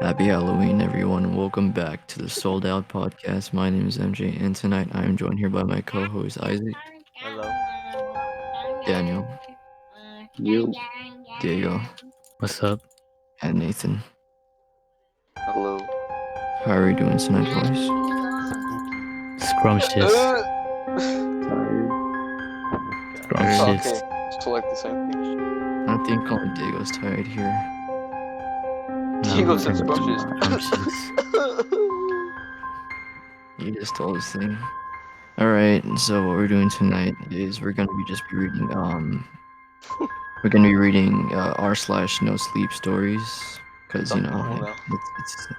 Happy Halloween, everyone. Welcome back to the Sold Out Podcast. My name is MJ, and tonight I am joined here by my co host Isaac, Hello. Daniel, You. Diego, What's up? and Nathan. Hello. How are we doing tonight, boys? Spooky. Scrumptious. Tired. Alright, Scrumptious. So like the same thing. I think only Diego's tired here. Diego I'm said pretty scrumptious. scrumptious. He just told his thing. Alright, so what we're doing tonight is we're gonna be reading r slash no sleep stories. Cause you know Come on now.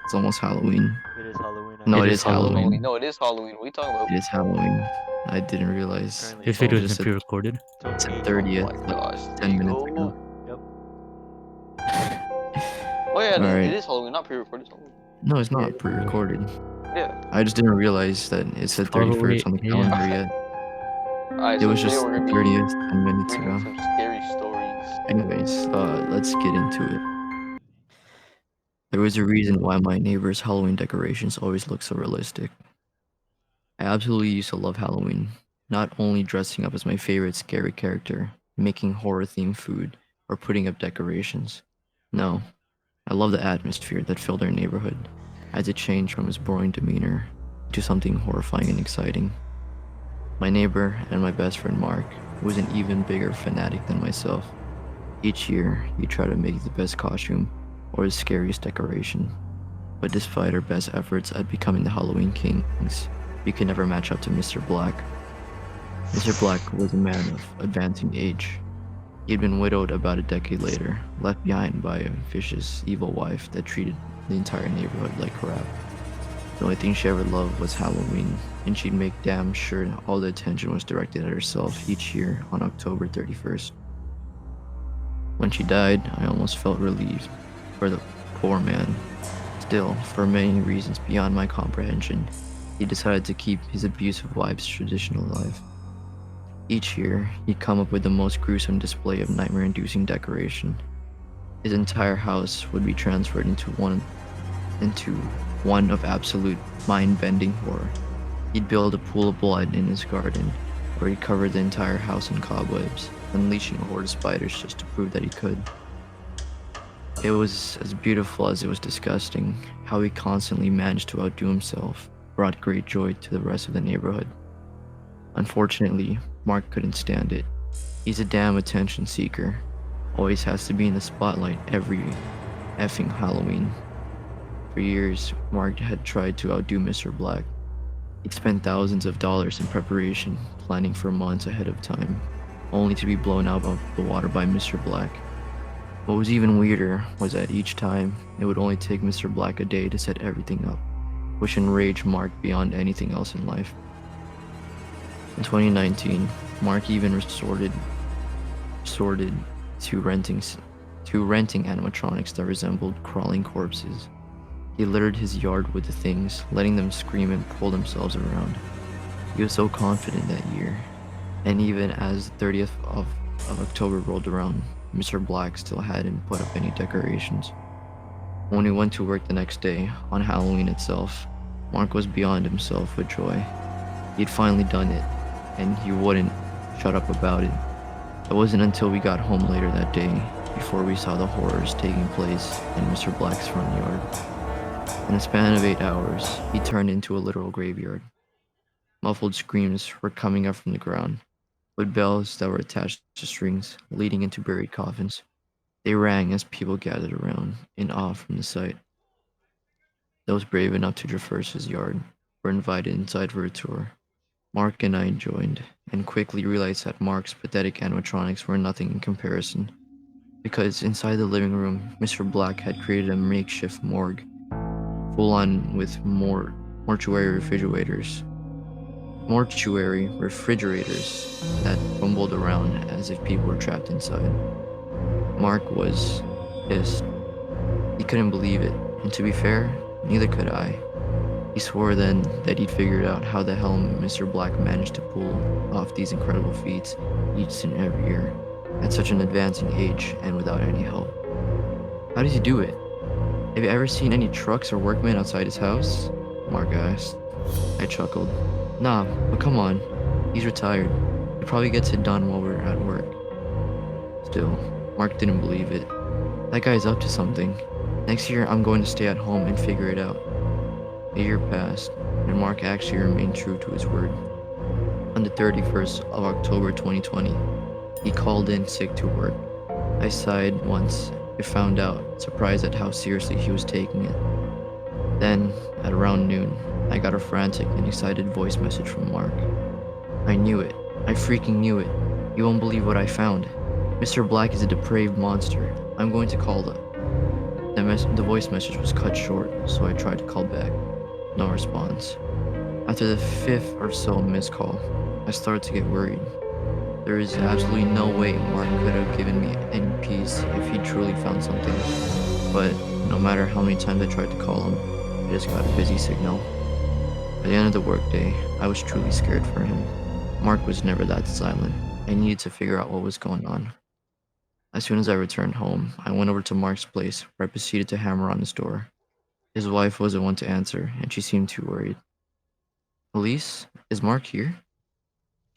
it's almost Halloween. It is Halloween. No, It it is is Halloween. Halloween. No, it is Halloween. What are you talking about? It is Halloween. I didn't realize. Currently This video Just isn't said- pre-recorded. It's Tony at Eight. 30th, Oh my like gosh. 10 minutes Diego. ago. Oh yeah, Alright. it is Halloween, not pre-recorded. It's Halloween. No, it's not pre-recorded. Yeah. I just didn't realize that it said 31st on the Probably, yeah. calendar yet. Alright, It so was today just we're the gonna be 30th, 10 minutes reading ago. some scary stories. Anyways, let's get into it. There was a reason why my neighbor's Halloween decorations always look so realistic. I absolutely used to love Halloween, not only dressing up as my favorite scary character, making horror-themed food, or putting up decorations. No, I love the atmosphere that filled our neighborhood, as it changed from its boring demeanor to something horrifying and exciting. My neighbor and my best friend Mark was an even bigger fanatic than myself. Each year, he tried to make the best costume or the scariest decoration. But despite our best efforts at becoming the Halloween kings, we could never match up to Mr. Black. Mr. Black was a man of advancing age. He had been widowed about a decade later, left behind by a vicious, evil wife that treated the entire neighborhood like crap. The only thing she ever loved was Halloween, and she'd make damn sure all the attention was directed at herself each year on October 31st. When she died, I almost felt relieved for the poor man. Still, for many reasons beyond my comprehension, he decided to keep his abusive wife's tradition alive. Each year, he'd come up with the most gruesome display of nightmare-inducing decoration. His entire house would be transferred into one of absolute mind-bending horror. He'd build a pool of blood in his garden, or he'd cover the entire house in cobwebs, unleashing a horde of spiders just to prove that he could. It was as beautiful as it was disgusting. How he constantly managed to outdo himself brought great joy to the rest of the neighborhood. Unfortunately, Mark couldn't stand it. He's a damn attention seeker. Always has to be in the spotlight every effing Halloween. For years, Mark had tried to outdo Mr. Black. He'd spent thousands of dollars in preparation, planning for months ahead of time, only to be blown out of the water by Mr. Black. What was even weirder was that each time, it would only take Mr. Black a day to set everything up, which enraged Mark beyond anything else in life. In 2019, Mark even resorted to renting animatronics that resembled crawling corpses. He littered his yard with the things, letting them scream and pull themselves around. He was so confident that year, and even as the 30th of October rolled around, Mr. Black still hadn't put up any decorations. When he went to work the next day, on Halloween itself, Mark was beyond himself with joy. He'd finally done it, and he wouldn't shut up about it. It wasn't until we got home later that day before we saw the horrors taking place in Mr. Black's front yard. In a span of 8 hours, he turned into a literal graveyard. Muffled screams were coming up from the ground, with bells that were attached to strings leading into buried coffins. They rang as people gathered around, in awe from the sight. Those brave enough to traverse his yard were invited inside for a tour. Mark and I joined, and quickly realized that Mark's pathetic animatronics were nothing in comparison. Because inside the living room, Mr. Black had created a makeshift morgue, full on with mortuary refrigerators that rumbled around as if people were trapped inside. Mark was pissed. He couldn't believe it, and to be fair, neither could I. He swore then that he'd figured out how the hell Mr. Black managed to pull off these incredible feats each and every year, at such an advancing age and without any help. How does he do it? Have you ever seen any trucks or workmen outside his house? Mark asked. I chuckled. Nah, but come on. He's retired. He probably gets it done while we're at work. Still, Mark didn't believe it. That guy's up to something. Next year, I'm going to stay at home and figure it out. A year passed, and Mark actually remained true to his word. On the 31st of October 2020, he called in sick to work. I sighed once I found out, surprised at how seriously he was taking it. Then, at around noon, I got a frantic and excited voice message from Mark. I knew it. I freaking knew it. You won't believe what I found. Mr. Black is a depraved monster. I'm going to call the voice message was cut short, so I tried to call back. No response. After the fifth or so missed call, I started to get worried. There is absolutely no way Mark could have given me any peace if he truly found something. But no matter how many times I tried to call him, I just got a busy signal. By the end of the workday, I was truly scared for him. Mark was never that silent. I needed to figure out what was going on. As soon as I returned home, I went over to Mark's place, where I proceeded to hammer on his door. His wife was the one to answer, and she seemed too worried. Elise, is Mark here?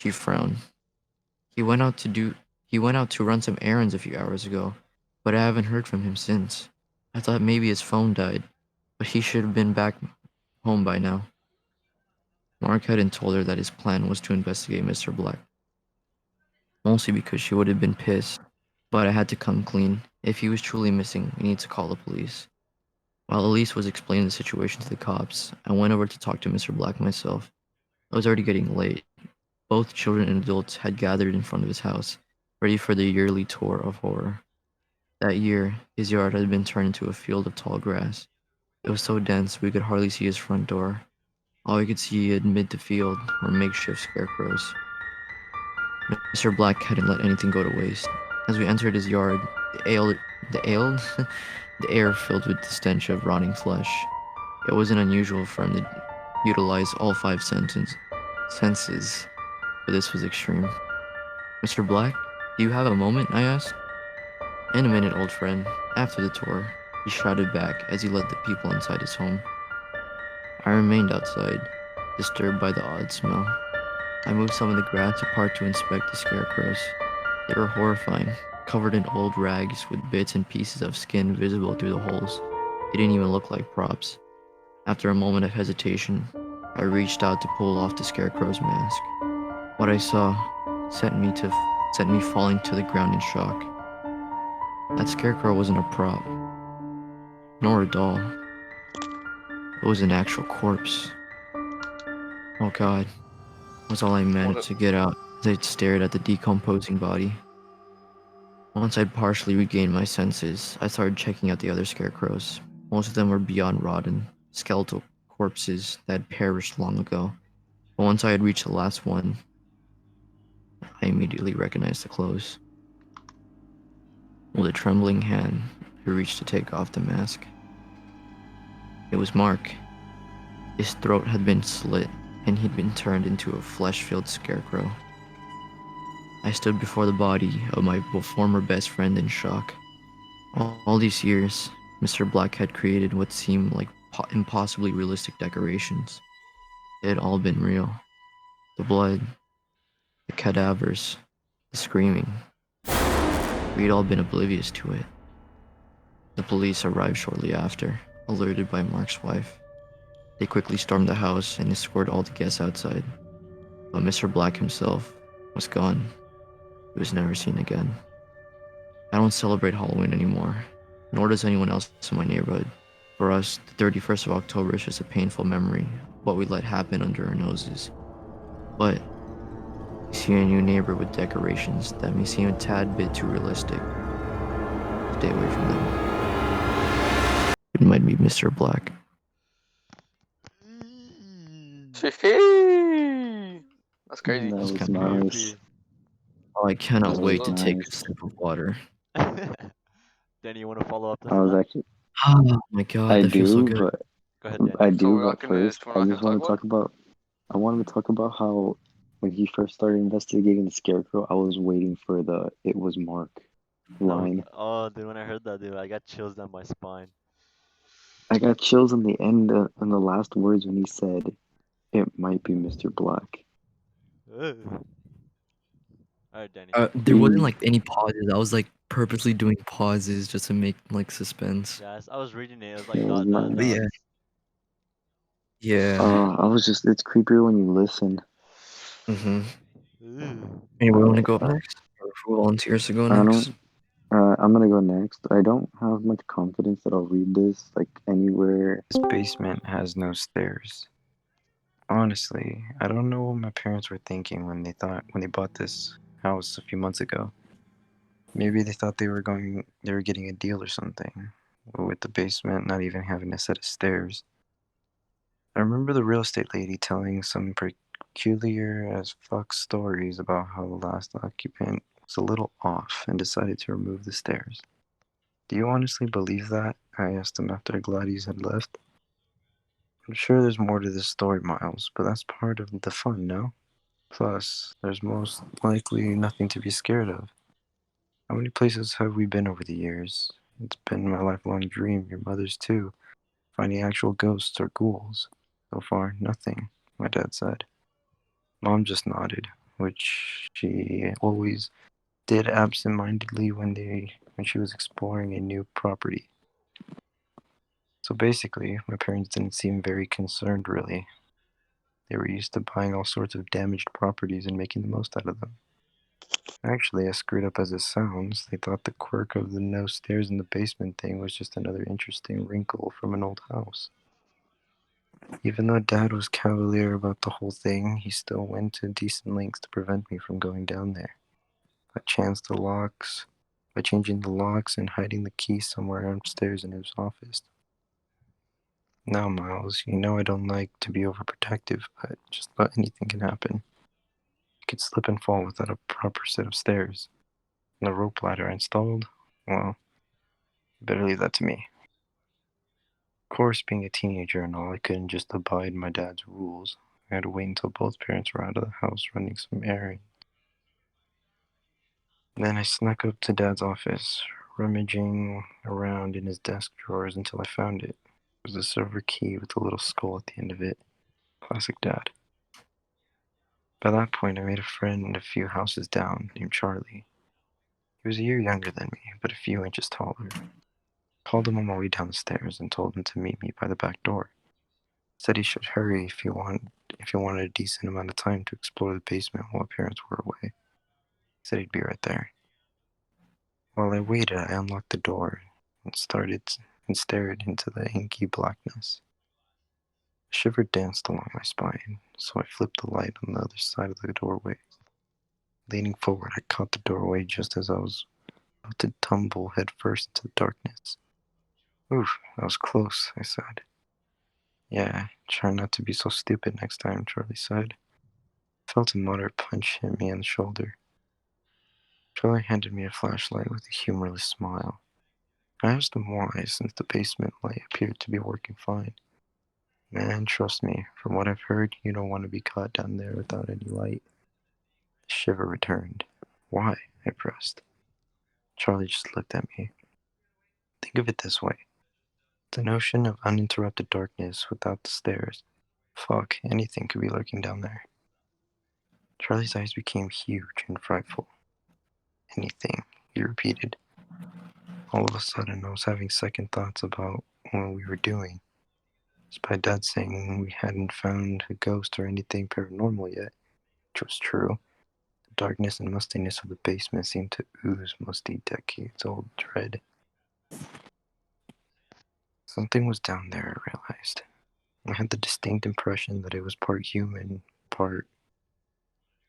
She frowned. He went out to run some errands a few hours ago, but I haven't heard from him since. I thought maybe his phone died, but he should have been back home by now. Mark hadn't told her that his plan was to investigate Mr. Black, mostly because she would have been pissed, but I had to come clean. If he was truly missing, we need to call the police. While Elise was explaining the situation to the cops, I went over to talk to Mr. Black myself. It was already getting late. Both children and adults had gathered in front of his house, ready for the yearly tour of horror. That year, his yard had been turned into a field of tall grass. It was so dense we could hardly see his front door. All we could see amid the field were makeshift scarecrows. Mr. Black hadn't let anything go to waste. As we entered his yard, the air filled with the stench of rotting flesh. It wasn't unusual for him to utilize all five senses, but this was extreme. Mr. Black, do you have a moment? I asked. In a minute, old friend. After the tour, he shouted back as he led the people inside his home. I remained outside, disturbed by the odd smell. I moved some of the grass apart to inspect the scarecrows. They were horrifying, covered in old rags with bits and pieces of skin visible through the holes. They didn't even look like props. After a moment of hesitation, I reached out to pull off the scarecrow's mask. What I saw sent me falling to the ground in shock. That scarecrow wasn't a prop, nor a doll. It was an actual corpse. Oh God, was all I managed to get out as I stared at the decomposing body. Once I'd partially regained my senses, I started checking out the other scarecrows. Most of them were beyond rotten, skeletal corpses that had perished long ago. But once I had reached the last one, I immediately recognized the clothes. With a trembling hand, I reached to take off the mask. It was Mark. His throat had been slit, and he'd been turned into a flesh-filled scarecrow. I stood before the body of my former best friend in shock. All these years, Mr. Black had created what seemed like impossibly realistic decorations. It had all been real. The blood, the cadavers, the screaming. We'd all been oblivious to it. The police arrived shortly after, alerted by Mark's wife. They quickly stormed the house and escorted all the guests outside. But Mr. Black himself was gone. He was never seen again. I don't celebrate Halloween anymore, nor does anyone else in my neighborhood. For us, the 31st of October is just a painful memory of what we let happen under our noses. But you see a new neighbor with decorations that may seem a tad bit too realistic. Stay away from them. It might be Mr. Black. That's crazy. That That's was kinda weird. nice. Oh, I cannot That wait was to take a nice. sip of water. Danny, you want to follow up this I was one? actually, Oh my God, I that feels so do, good. but Go ahead, Danny. I So do, we're but not gonna, first, we're I not just gonna want to talk about. I wanted to talk about how when he first started investigating the scarecrow, I was waiting for the "it was Mark" That was, line. oh, dude, when I heard that, dude, I got chills down my spine. I got chills in the end on the last words when he said, "It might be Mr. Black." Alright, Danny. There wasn't He, like any pauses. I was like purposely doing pauses just to make like suspense. Yeah, I was reading it. It was yeah, like it was dot dot But nice. yeah, dots. yeah. I was just, it's creepier when you listen. Anyway, want to go up next? Or who volunteers to go I next? don't, I'm gonna go next. I don't have much confidence that I'll read this like anywhere. This basement has no stairs. Honestly, I don't know what my parents were thinking when they bought this house a few months ago. Maybe they thought they were getting a deal or something, with the basement not even having a set of stairs. I remember the real estate lady telling some peculiar as fuck stories about how the last occupant was a little off and decided to remove the stairs. Do you honestly believe that? I asked him after Gladys had left. I'm sure there's more to this story, Miles, but that's part of the fun, no? Plus, there's most likely nothing to be scared of. How many places have we been over the years? It's been my lifelong dream, your mother's too, finding actual ghosts or ghouls. So far, nothing, my dad said. Mom just nodded, which she always did absent-mindedly when she was exploring a new property. So basically, my parents didn't seem very concerned, really. They were used to buying all sorts of damaged properties and making the most out of them. Actually, as screwed up as it sounds, they thought the quirk of the no stairs in the basement thing was just another interesting wrinkle from an old house. Even though Dad was cavalier about the whole thing, he still went to decent lengths to prevent me from going down there. By changing the locks and hiding the key somewhere upstairs in his office. Now, Miles, you know I don't like to be overprotective, but just about anything can happen. You could slip and fall without a proper set of stairs. And the rope ladder installed? Well, you better leave that to me. Of course, being a teenager and all, I couldn't just abide my dad's rules. I had to wait until both parents were out of the house running some errands. Then I snuck up to Dad's office, rummaging around in his desk drawers until I found it. It was a silver key with a little skull at the end of it. Classic Dad. By that point, I made a friend a few houses down named Charlie. He was a year younger than me, but a few inches taller. Called him on my way down the stairs and told him to meet me by the back door. Said he should hurry if he wanted a decent amount of time to explore the basement while parents were away. Said he'd be right there. While I waited, I unlocked the door and stared into the inky blackness. A shiver danced along my spine, so I flipped the light on the other side of the doorway. Leaning forward, I caught the doorway just as I was about to tumble headfirst into the darkness. Oof, that was close, I said. Yeah, try not to be so stupid next time, Charlie said. I felt a moderate punch hit me on the shoulder. Charlie handed me a flashlight with a humorless smile. I asked him why, since the basement light appeared to be working fine. Man, trust me, from what I've heard, you don't want to be caught down there without any light. The shiver returned. Why? I pressed. Charlie just looked at me. Think of it this way. The notion of uninterrupted darkness without the stairs. Fuck, anything could be lurking down there. Charlie's eyes became huge and frightful. Anything, he repeated. All of a sudden, I was having second thoughts about what we were doing. Despite Dad saying we hadn't found a ghost or anything paranormal yet, which was true, the darkness and mustiness of the basement seemed to ooze musty decades-old dread. Something was down there, I realized. I had the distinct impression that it was part human, part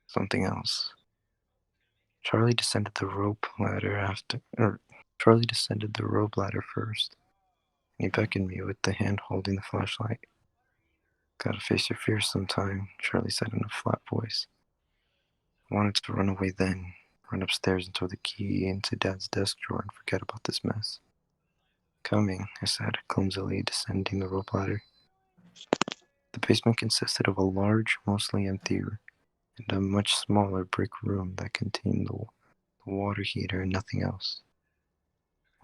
something else. Charlie descended the rope ladder first, and he beckoned me with the hand holding the flashlight. Gotta face your fears sometime, Charlie said in a flat voice. I wanted to run away then, run upstairs and throw the key into Dad's desk drawer and forget about this mess. Coming, I said, clumsily descending the rope ladder. The basement consisted of a large, mostly empty, and a much smaller brick room that contained the water heater and nothing else.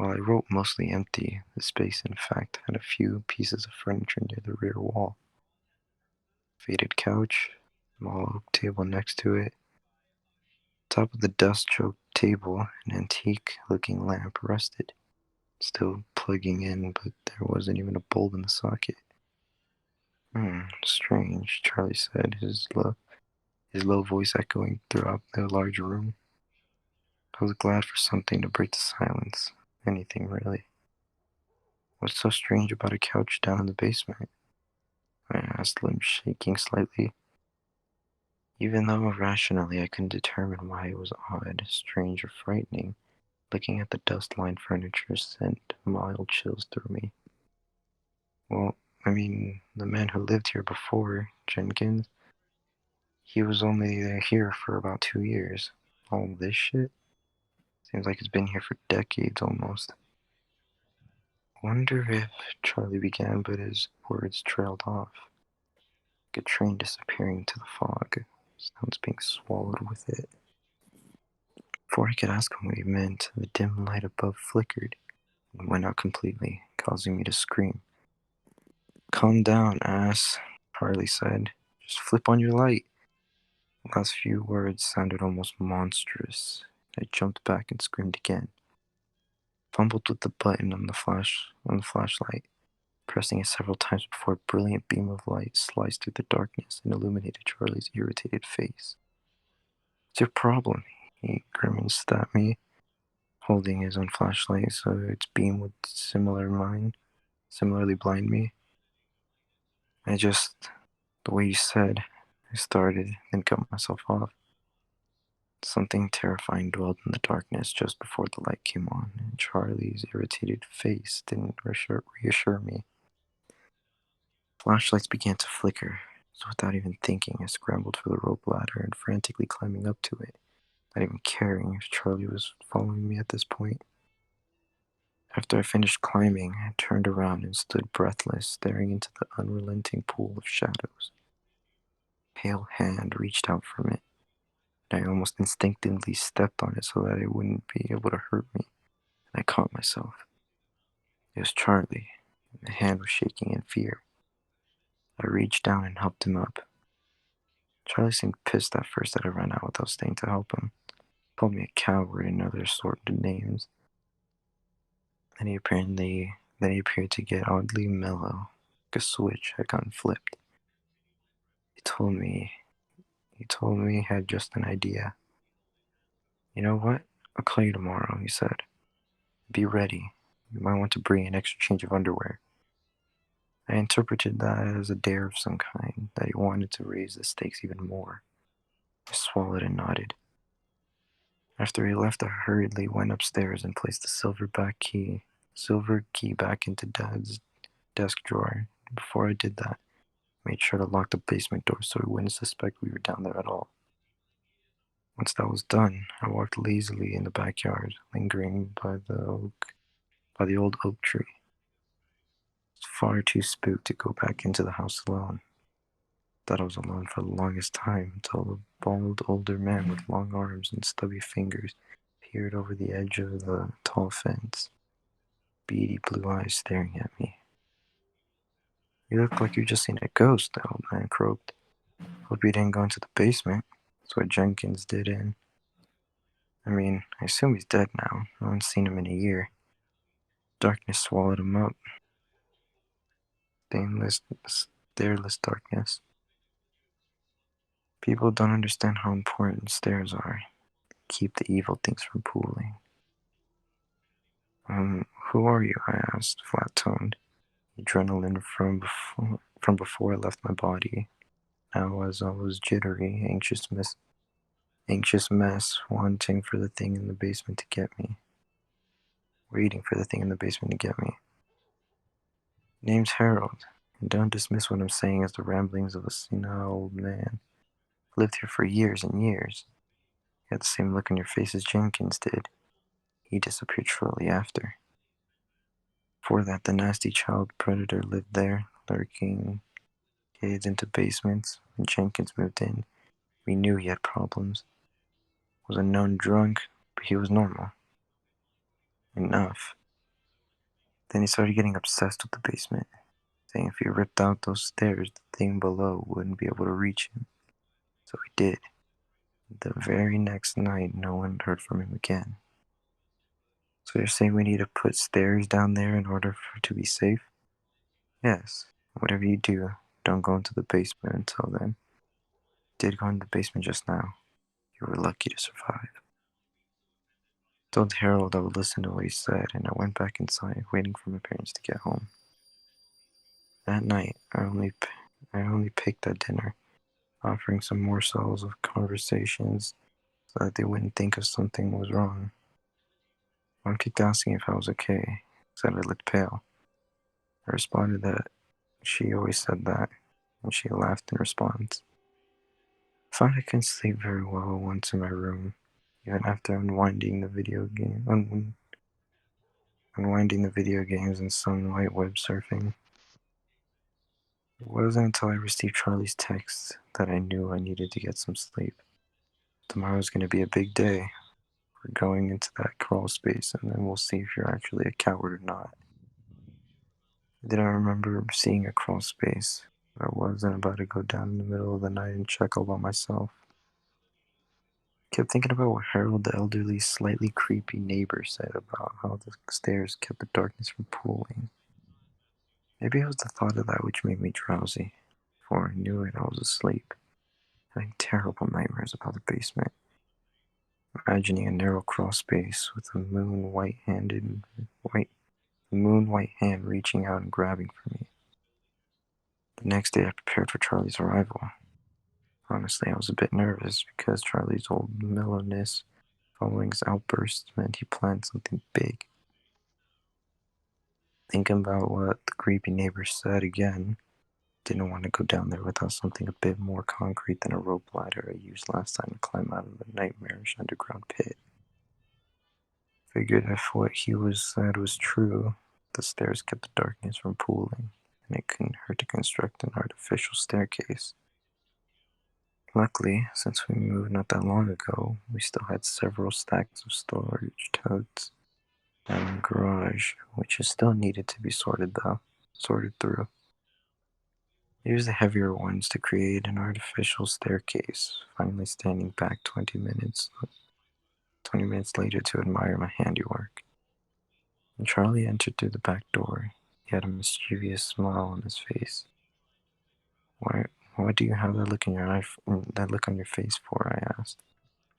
While I wrote mostly empty, the space in fact had a few pieces of furniture near the rear wall. Faded couch, small oak table next to it. Top of the dust-choked table, an antique-looking lamp rested, still plugging in, but there wasn't even a bulb in the socket. Strange, Charlie said, his low voice echoing throughout the large room. I was glad for something to break the silence. Anything, really. What's so strange about a couch down in the basement? I asked, limbs shaking slightly. Even though rationally I couldn't determine why it was odd, strange, or frightening, looking at the dust-lined furniture sent mild chills through me. Well, I mean, the man who lived here before, Jenkins, he was only here for about 2 years. All this shit? Seems like it's been here for decades almost. Wonder if Charlie began, but his words trailed off. Like a train disappearing into the fog, sounds being swallowed with it. Before I could ask him what he meant, the dim light above flickered and went out completely, causing me to scream. Calm down, ass, Charlie said. Just flip on your light. The last few words sounded almost monstrous. I jumped back and screamed again. Fumbled with the button on the flashlight, pressing it several times before a brilliant beam of light sliced through the darkness and illuminated Charlie's irritated face. What's your problem? He grimaced at me, holding his own flashlight so its beam would similarly blind me. The way you said, I started, then cut myself off. Something terrifying dwelled in the darkness just before the light came on, and Charlie's irritated face didn't reassure me. Flashlights began to flicker, so without even thinking, I scrambled for the rope ladder and frantically climbing up to it, not even caring if Charlie was following me at this point. After I finished climbing, I turned around and stood breathless, staring into the unrelenting pool of shadows. A pale hand reached out from it, and I almost instinctively stepped on it so that it wouldn't be able to hurt me, and I caught myself. It was Charlie, and the hand was shaking in fear. I reached down and helped him up. Charlie seemed pissed at first that I ran out without staying to help him. He called me a coward and other assorted names. Then he appeared to get oddly mellow, like a switch had gotten flipped. He told me he had just an idea. You know what? I'll call you tomorrow, he said. Be ready. You might want to bring an extra change of underwear. I interpreted that as a dare of some kind, that he wanted to raise the stakes even more. I swallowed and nodded. After he left, I hurriedly went upstairs and placed the silver key back into Dad's desk drawer. Before I did that, I made sure to lock the basement door so he wouldn't suspect we were down there at all. Once that was done, I walked lazily in the backyard, lingering by the old oak tree. I was far too spooked to go back into the house alone. Thought I was alone for the longest time until a bald older man with long arms and stubby fingers peered over the edge of the tall fence, beady blue eyes staring at me. You look like you've just seen a ghost, the old man croaked. Hope you didn't go into the basement. That's what Jenkins did in. I mean, I assume he's dead now. No one's seen him in a year. Darkness swallowed him up. Stairless darkness. People don't understand how important stairs are. Keep the evil things from pooling. Who are you? I asked, flat-toned. Adrenaline from before I left my body. Now, as I was jittery, anxious mess, wanting for the thing in the basement to get me. Waiting for the thing in the basement to get me. Name's Harold, and don't dismiss what I'm saying as the ramblings of a senile old man. Lived here for years and years. You had the same look on your face as Jenkins did. He disappeared shortly after. Before that, the nasty child predator lived there, lurking kids into basements. When Jenkins moved in, we knew he had problems. Was a known drunk, but he was normal. Enough. Then he started getting obsessed with the basement, saying if he ripped out those stairs, the thing below wouldn't be able to reach him. So he did. The very next night, no one heard from him again. So you're saying we need to put stairs down there in order to be safe? Yes. Whatever you do, don't go into the basement until then. Did go in the basement just now. You were lucky to survive. Told Harold I would listen to what he said, and I went back inside, waiting for my parents to get home. That night, I only picked at dinner, offering some morsels of conversations so that they wouldn't think of something was wrong. Mom kept asking if I was okay, said I looked pale. I responded that she always said that, and she laughed in response. I found I couldn't sleep very well once in my room, even after unwinding the video games and some light web surfing. It wasn't until I received Charlie's text that I knew I needed to get some sleep. Tomorrow's gonna be a big day. We're going into that crawl space, and then we'll see if you're actually a coward or not. Did I remember seeing a crawl space? I wasn't about to go down in the middle of the night and check all by myself. Kept thinking about what Harold, the elderly, slightly creepy neighbor, said about how the stairs kept the darkness from pooling. Maybe it was the thought of that which made me drowsy. Before I knew it, I was asleep, having terrible nightmares about the basement. Imagining a narrow crawl space with a white hand reaching out and grabbing for me. The next day I prepared for Charlie's arrival. Honestly, I was a bit nervous because Charlie's old mellowness following his outbursts meant he planned something big. Thinking about what the creepy neighbor said again, didn't want to go down there without something a bit more concrete than a rope ladder I used last time to climb out of the nightmarish underground pit. Figured if what he said was true, the stairs kept the darkness from pooling, and it couldn't hurt to construct an artificial staircase. Luckily, since we moved not that long ago, we still had several stacks of storage totes down in the garage, which is still needed to be sorted through. I used the heavier ones to create an artificial staircase, finally standing back 20 minutes later to admire my handiwork. When Charlie entered through the back door, he had a mischievous smile on his face. Why do you have that look on your face for? I asked.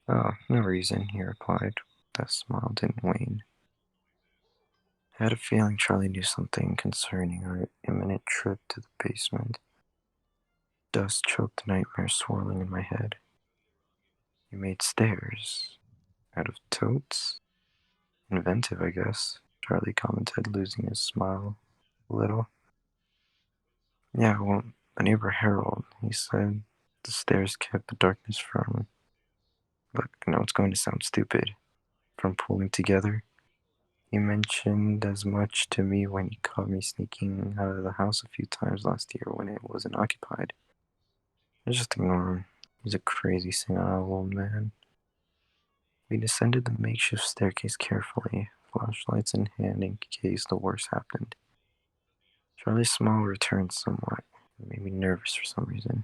Oh, no reason, he replied. That smile didn't wane. I had a feeling Charlie knew something concerning our imminent trip to the basement. Dust choked nightmare swirling in my head. You made stairs out of totes? Inventive, I guess, Charlie commented, losing his smile a little. Yeah, well, the neighbor Harold, he said the stairs kept the darkness from... Look, I know it's going to sound stupid. From pulling together. He mentioned as much to me when he caught me sneaking out of the house a few times last year when it wasn't occupied. I just ignore him. He's a crazy senile old man. We descended the makeshift staircase carefully, flashlights in hand in case the worst happened. Charlie's smile returned somewhat. It made me nervous for some reason.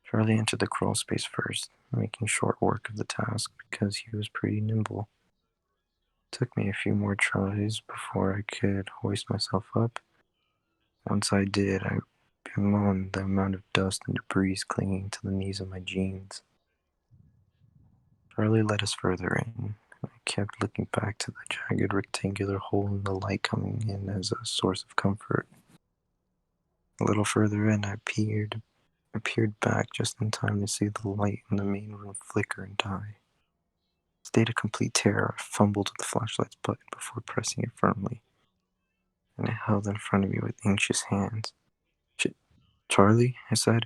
Charlie entered the crawl space first, making short work of the task because he was pretty nimble. It took me a few more tries before I could hoist myself up. Once I did, I bemoaned the amount of dust and debris clinging to the knees of my jeans. Charlie led us further in. I kept looking back to the jagged rectangular hole in the light coming in as a source of comfort. A little further in, I peered back just in time to see the light in the main room flicker and die. State of complete terror, I fumbled with the flashlight's button before pressing it firmly, and it held in front of me with anxious hands. Charlie, I said,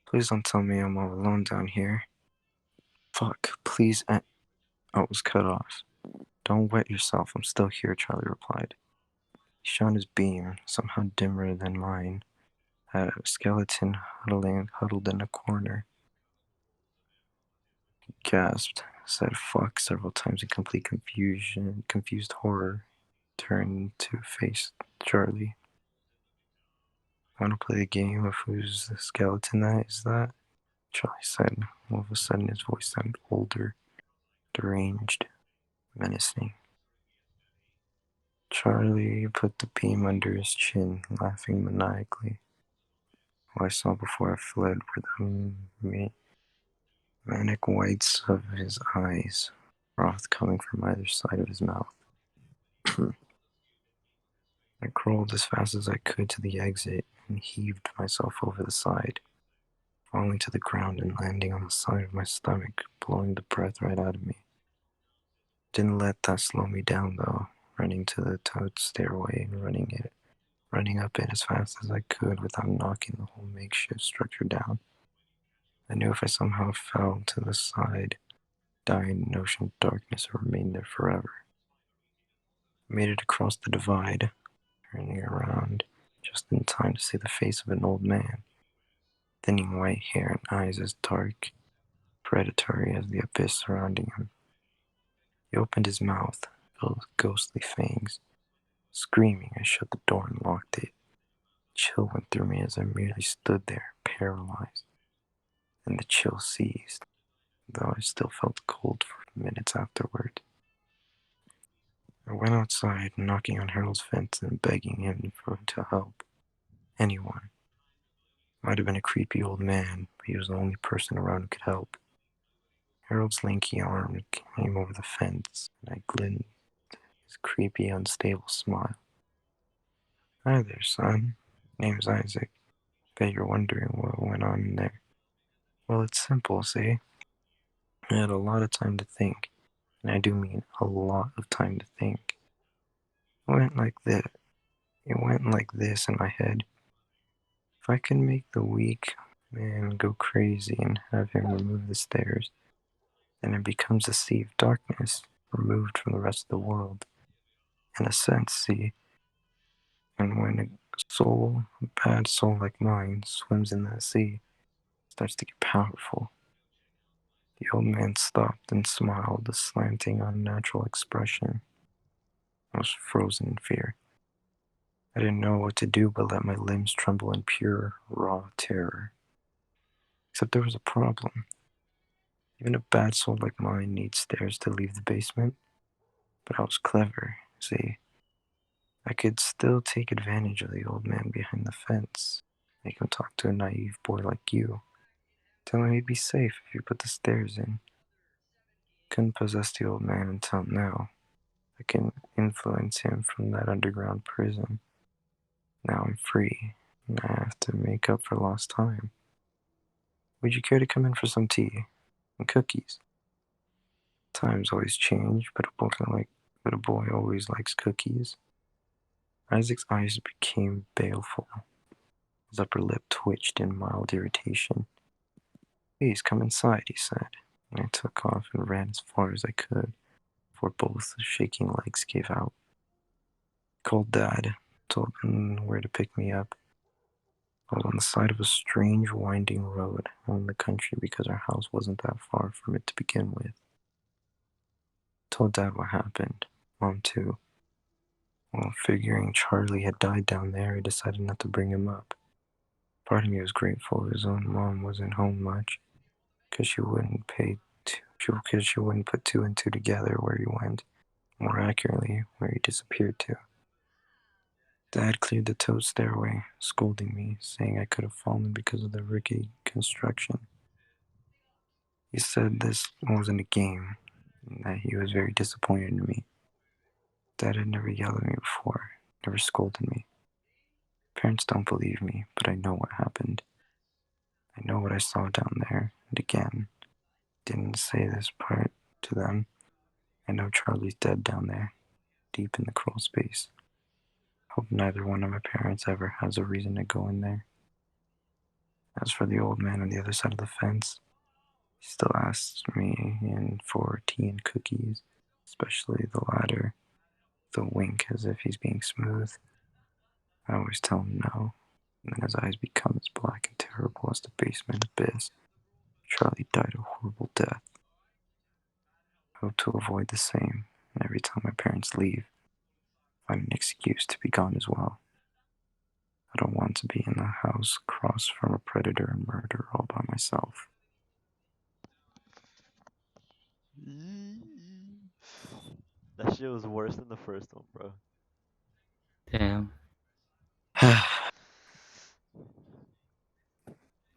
please don't tell me I'm all alone down here. Fuck, please. I was cut off. Don't wet yourself, I'm still here, Charlie replied. He shone his beam, somehow dimmer than mine, at a skeleton huddled in a corner. He gasped, said fuck several times in complete confused horror. turned to face Charlie. Want to play the game of whose skeleton that is that? Charlie said. All of a sudden his voice sounded older, deranged, menacing. Charlie put the beam under his chin, laughing maniacally. What I saw before I fled were the manic whites of his eyes, froth coming from either side of his mouth. I crawled as fast as I could to the exit and heaved myself over the side, falling to the ground and landing on the side of my stomach, blowing the breath right out of me. Didn't let that slow me down though, running to the toad stairway and running up it as fast as I could without knocking the whole makeshift structure down. I knew if I somehow fell to the side, die in an ocean of darkness or remain there forever. I made it across the divide, turning around just in time to see the face of an old man, thinning white hair and eyes as dark, predatory as the abyss surrounding him. He opened his mouth, filled with ghostly fangs. Screaming, I shut the door and locked it. Chill went through me as I merely stood there, paralyzed. Then the chill ceased, though I still felt cold for minutes afterward. I went outside, knocking on Harold's fence and begging him to help. Anyone. Might have been a creepy old man, but he was the only person around who could help. Harold's lanky arm came over the fence, and I glimpsed his creepy, unstable smile. Hi there, son. Name's Isaac. Bet you're wondering what went on in there. Well, it's simple, see? I had a lot of time to think, and I do mean a lot of time to think. It went like this in my head. If I could make the weak man go crazy and have him remove the stairs, then it becomes a sea of darkness, removed from the rest of the world. In a sense, see? And when a bad soul like mine, swims in that sea, it starts to get powerful. The old man stopped and smiled, a slanting, unnatural expression. I was frozen in fear. I didn't know what to do but let my limbs tremble in pure, raw terror. Except there was a problem. Even a bad soul like mine needs stairs to leave the basement. But I was clever, see? I could still take advantage of the old man behind the fence, make him talk to a naive boy like you, tell him he'd be safe if you put the stairs in. Couldn't possess the old man until now. I can influence him from that underground prison. Now I'm free, and I have to make up for lost time. Would you care to come in for some tea and cookies? Times always change, but a boy always likes cookies. Isaac's eyes became baleful. His upper lip twitched in mild irritation. Please come inside, he said, and I took off and ran as far as I could, before both shaking legs gave out. I called Dad, told him where to pick me up. I was on the side of a strange winding road out in the country because our house wasn't that far from it to begin with. Told Dad what happened, Mom too. Well, figuring Charlie had died down there, I decided not to bring him up. Part of me was grateful his own mom wasn't home much, because she wouldn't put two and two together where he went, more accurately, where he disappeared to. Dad cleared the toad stairway, scolding me, saying I could have fallen because of the rickety construction. He said this wasn't a game, and that he was very disappointed in me. Dad had never yelled at me before, never scolded me. Parents don't believe me, but I know what happened. I know what I saw down there, and again, didn't say this part to them. I know Charlie's dead down there, deep in the crawl space. Hope neither one of my parents ever has a reason to go in there. As for the old man on the other side of the fence, he still asks me in for tea and cookies, especially the latter, with a wink as if he's being smooth. I always tell him no, and then his eyes become as black and terrible as the basement abyss. Charlie died a horrible death. I hope to avoid the same, and every time my parents leave, find an excuse to be gone as well. I don't want to be in the house across from a predator and murder all by myself. That shit was worse than the first one, bro. Damn.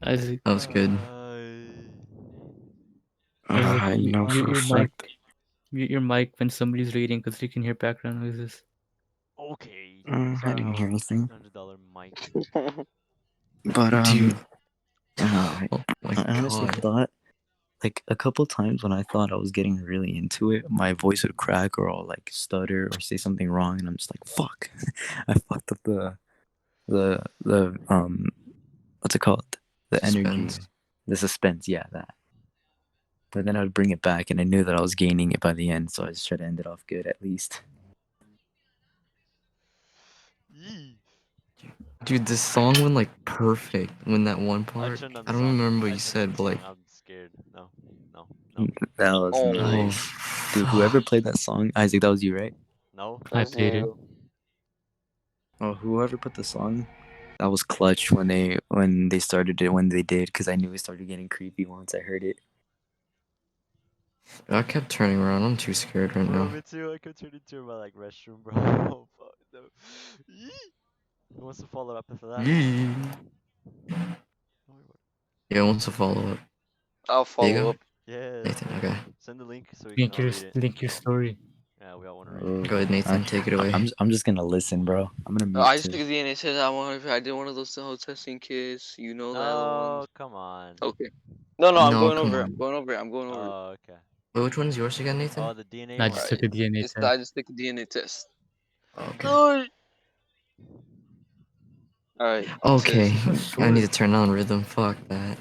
Isaac, That was good. Isaac, You know, mute for a your mic. fact. Mute your mic when somebody's reading, because you can hear background noises. Okay. I didn't hear anything. $100 mic. But Dude. I Oh my honestly god. thought, like, a couple times when I thought I was getting really into it, my voice would crack or I'll like stutter or say something wrong, and I'm just like, fuck, I fucked up the what's it called? The energy, Suspense. the suspense, yeah, that. But then I would bring it back, and I knew that I was gaining it by the end, so I just tried to end it off good at least. Dude, this song went like perfect when that one I part. turned on I the don't song. remember what I you turned on said, the but like, song. I'm scared. No. That was Oh. oh, nice. Dude, whoever played that song, Isaac, that was you, right? No. I played it. Oh, whoever put the song, that was clutch when they started it when they did, because I knew it started getting creepy once I heard it. I kept turning around. I'm too scared right Bro, now. me too. I could turn into my like restroom, bro. Oh fuck no. Who wants to follow up after that? Yeah, who wants to follow up? I'll follow Diego? up. Yeah. Nathan, okay. Send the link so we can all read it. Link your story. Yeah, we all want to read it. Go ahead, Nathan. Take it away. I'm just gonna listen, bro. I'm gonna mute I just too. took a DNA test. I did one of those whole testing kits. You know the other No, ones. come on. Okay. No, I'm No, going come over it. on. I'm going over it. I'm going over it. Oh, okay. Wait, which one's yours again, Oh, Nathan? the DNA I one. just took a DNA test. I just took a DNA test. Okay. Alright. Okay. So I need to short. turn on rhythm. Fuck that.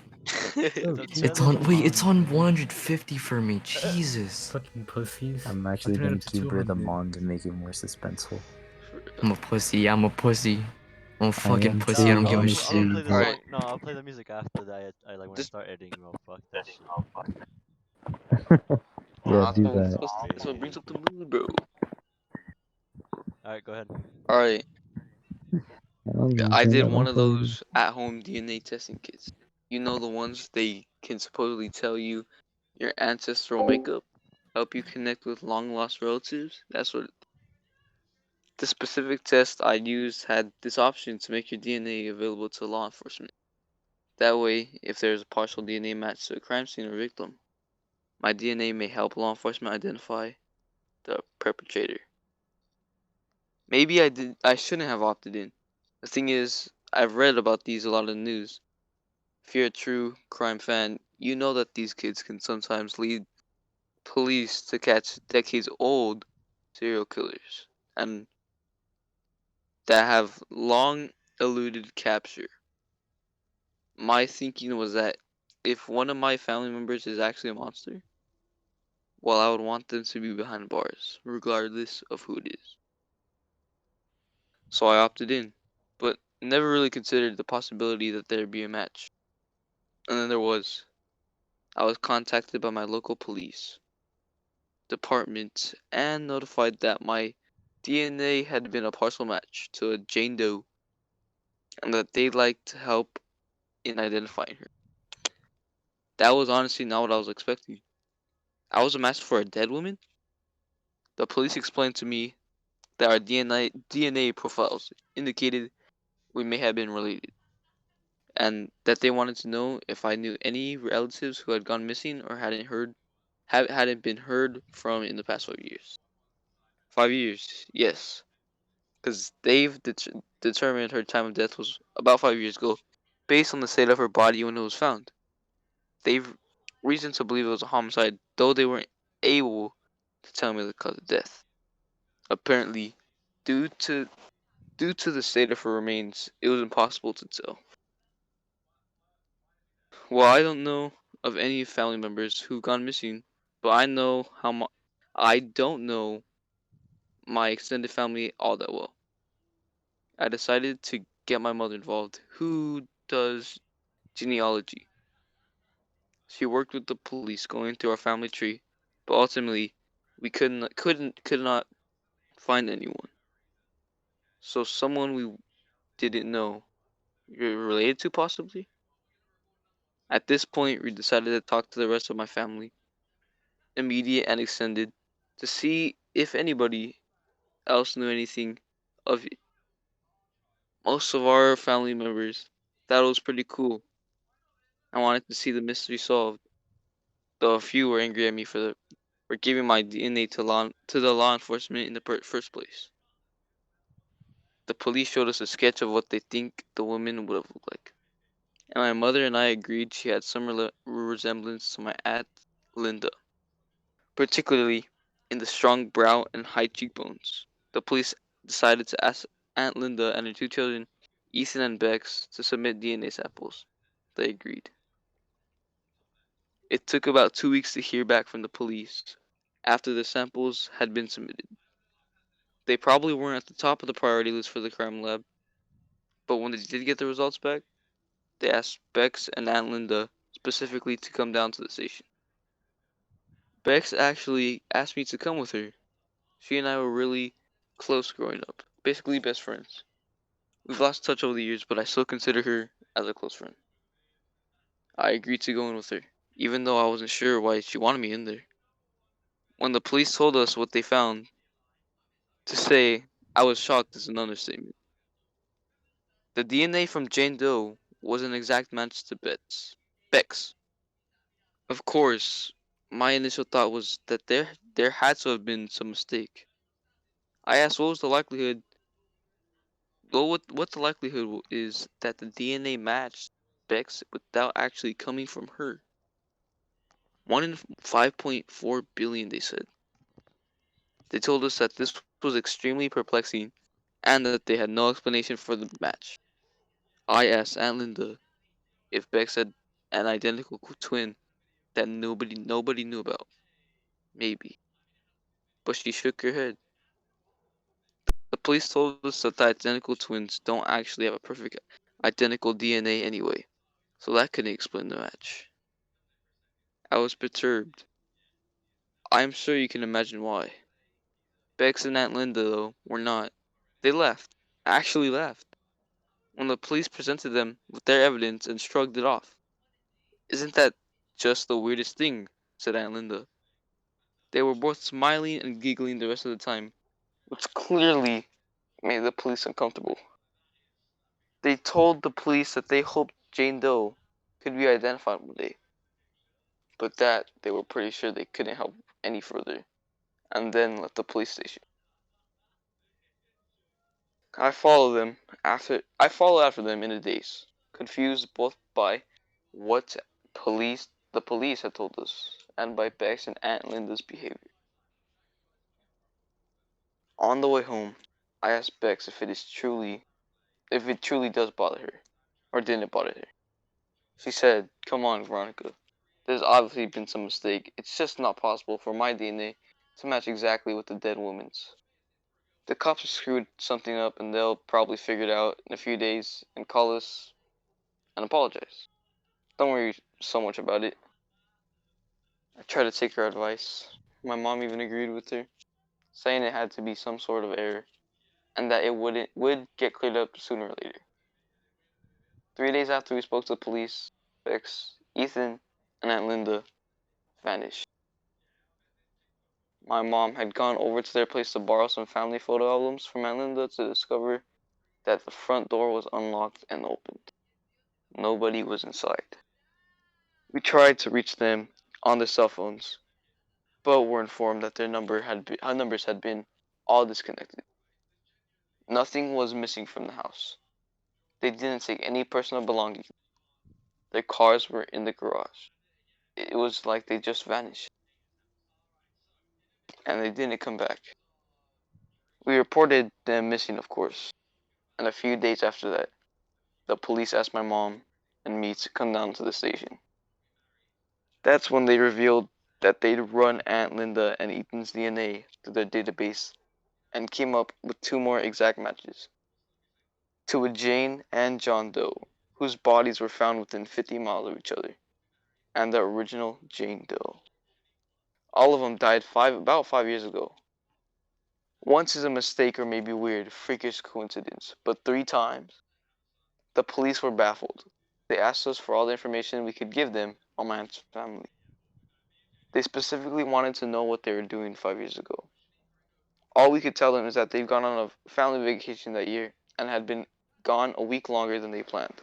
It's on. Wait, it's on 150 for me. Jesus. Fucking pussies. I'm actually turning it gonna up to keep rhythm 200. on to make it more suspenseful. I'm a pussy. I'm a pussy. I'm a fucking am pussy. I don't too, give a I'm shit. gonna play the song. Alright. No, I'll play the music after that. I like when I Just- start editing. Well, fuck that shit. Yeah, do that. That's what brings up the mood, bro. Alright, go ahead. Alright. I Turn did that one off of already. those at-home DNA testing kits. You know the ones they can supposedly tell you your ancestral makeup, help you connect with long-lost relatives. That's what the specific test I used had this option to make your DNA available to law enforcement. That way, if there's a partial DNA match to a crime scene or victim, my DNA may help law enforcement identify the perpetrator. Maybe I shouldn't have opted in. The thing is, I've read about these a lot in the news. If you're a true crime fan, you know that these kids can sometimes lead police to catch decades-old serial killers and that have long eluded capture. My thinking was that if one of my family members is actually a monster, well, I would want them to be behind bars, regardless of who it is. So I opted in, but never really considered the possibility that there'd be a match. And then there was. I was contacted by my local police department and notified that my DNA had been a partial match to a Jane Doe and that they'd like to help in identifying her. That was honestly not what I was expecting. I was a match for a dead woman? The police explained to me that our DNA profiles indicated we may have been related, and that they wanted to know if I knew any relatives who had gone missing or hadn't been heard from in the past 5 years. 5 years, yes, because they've determined her time of death was about 5 years ago, based on the state of her body when it was found. They've reason to believe it was a homicide, though they weren't able to tell me the cause of death. Apparently, due to the state of her remains, it was impossible to tell. Well, I don't know of any family members who've gone missing, but I don't know my extended family all that well. I decided to get my mother involved, who does genealogy. She worked with the police going through our family tree, but ultimately we could not find anyone. So someone we didn't know. You're related to, possibly? At this point, we decided to talk to the rest of my family, immediate and extended, to see if anybody else knew anything of it. Most of our family members thought it was pretty cool. I wanted to see the mystery solved, though a few were angry at me for giving my DNA to the law enforcement in the first place. The police showed us a sketch of what they think the woman would have looked like, and my mother and I agreed she had some resemblance to my aunt Linda, particularly in the strong brow and high cheekbones. The police decided to ask Aunt Linda and her two children, Ethan and Bex, to submit DNA samples. They agreed. It took about 2 weeks to hear back from the police after the samples had been submitted. They probably weren't at the top of the priority list for the crime lab, but when they did get the results back, they asked Bex and Aunt Linda specifically to come down to the station. Bex actually asked me to come with her. She and I were really close growing up, basically best friends. We've lost touch over the years, but I still consider her as a close friend. I agreed to go in with her, even though I wasn't sure why she wanted me in there. When the police told us what they found, to say I was shocked is an understatement. The DNA from Jane Doe was an exact match to Beck's. Of course, my initial thought was that there had to have been some mistake. I asked what was the likelihood. Well, what the likelihood is that the DNA matched Beck's without actually coming from her. 1 in 5.4 billion, they said. They told us that this was extremely perplexing and that they had no explanation for the match. I asked Aunt Linda if Bex had an identical twin that nobody knew about. Maybe. But she shook her head. The police told us that the identical twins don't actually have a perfect identical DNA anyway, so that couldn't explain the match. I was perturbed. I'm sure you can imagine why. Bex and Aunt Linda, though, were not. They left. Actually left. When the police presented them with their evidence and shrugged it off. Isn't that just the weirdest thing? Said Aunt Linda. They were both smiling and giggling the rest of the time, which clearly made the police uncomfortable. They told the police that they hoped Jane Doe could be identified one day, but that they were pretty sure they couldn't help any further, and then left the police station. I followed after them in a daze, confused both by what the police had told us and by Bex and Aunt Linda's behavior. On the way home, I asked Bex if it truly does bother her, or didn't bother her. She said, "Come on, Veronica. There's obviously been some mistake. It's just not possible for my DNA to match exactly with the dead woman's. The cops have screwed something up and they'll probably figure it out in a few days and call us and apologize. Don't worry so much about it." I tried to take her advice. My mom even agreed with her, saying it had to be some sort of error and that it would get cleared up sooner or later. 3 days after we spoke to the police, Bex, Ethan, and Aunt Linda vanished. My mom had gone over to their place to borrow some family photo albums from Aunt Linda to discover that the front door was unlocked and opened. Nobody was inside. We tried to reach them on their cell phones, but were informed that their numbers had been all disconnected. Nothing was missing from the house. They didn't take any personal belongings. Their cars were in the garage. It was like they just vanished. And they didn't come back. We reported them missing, of course, and a few days after that, the police asked my mom and me to come down to the station. That's when they revealed that they'd run Aunt Linda and Ethan's DNA through their database and came up with two more exact matches to a Jane and John Doe, whose bodies were found within 50 miles of each other, and the original Jane Doe. All of them died about 5 years ago. Once is a mistake or maybe weird, freakish coincidence, but 3 times? The police were baffled. They asked us for all the information we could give them on my aunt's family. They specifically wanted to know what they were doing 5 years ago. All we could tell them is that they've gone on a family vacation that year and had been gone a week longer than they planned.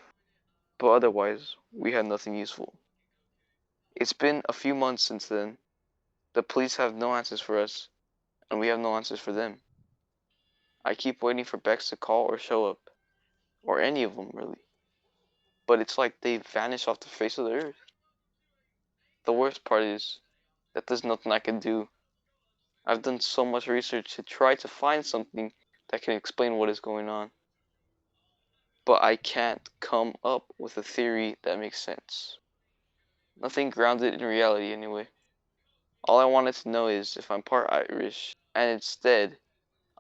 But otherwise, we had nothing useful. It's been a few months since then. The police have no answers for us, and we have no answers for them. I keep waiting for Bex to call or show up, or any of them really. But it's like they vanish off the face of the earth. The worst part is that there's nothing I can do. I've done so much research to try to find something that can explain what is going on. But I can't come up with a theory that makes sense. Nothing grounded in reality anyway. All I wanted to know is if I'm part Irish, and instead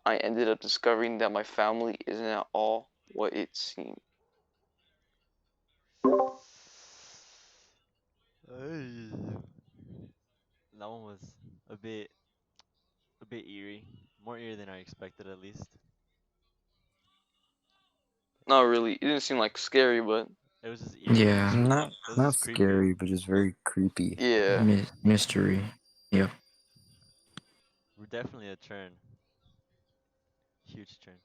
I ended up discovering that my family isn't at all what it seemed. Ay. That one was a bit eerie. More eerie than I expected at least. Not really. It didn't seem like scary, but It was just eerie. Yeah. Not It was not just creepy. scary, but just very creepy. yeah. Mystery. Yep. We're definitely a turn. Huge turn.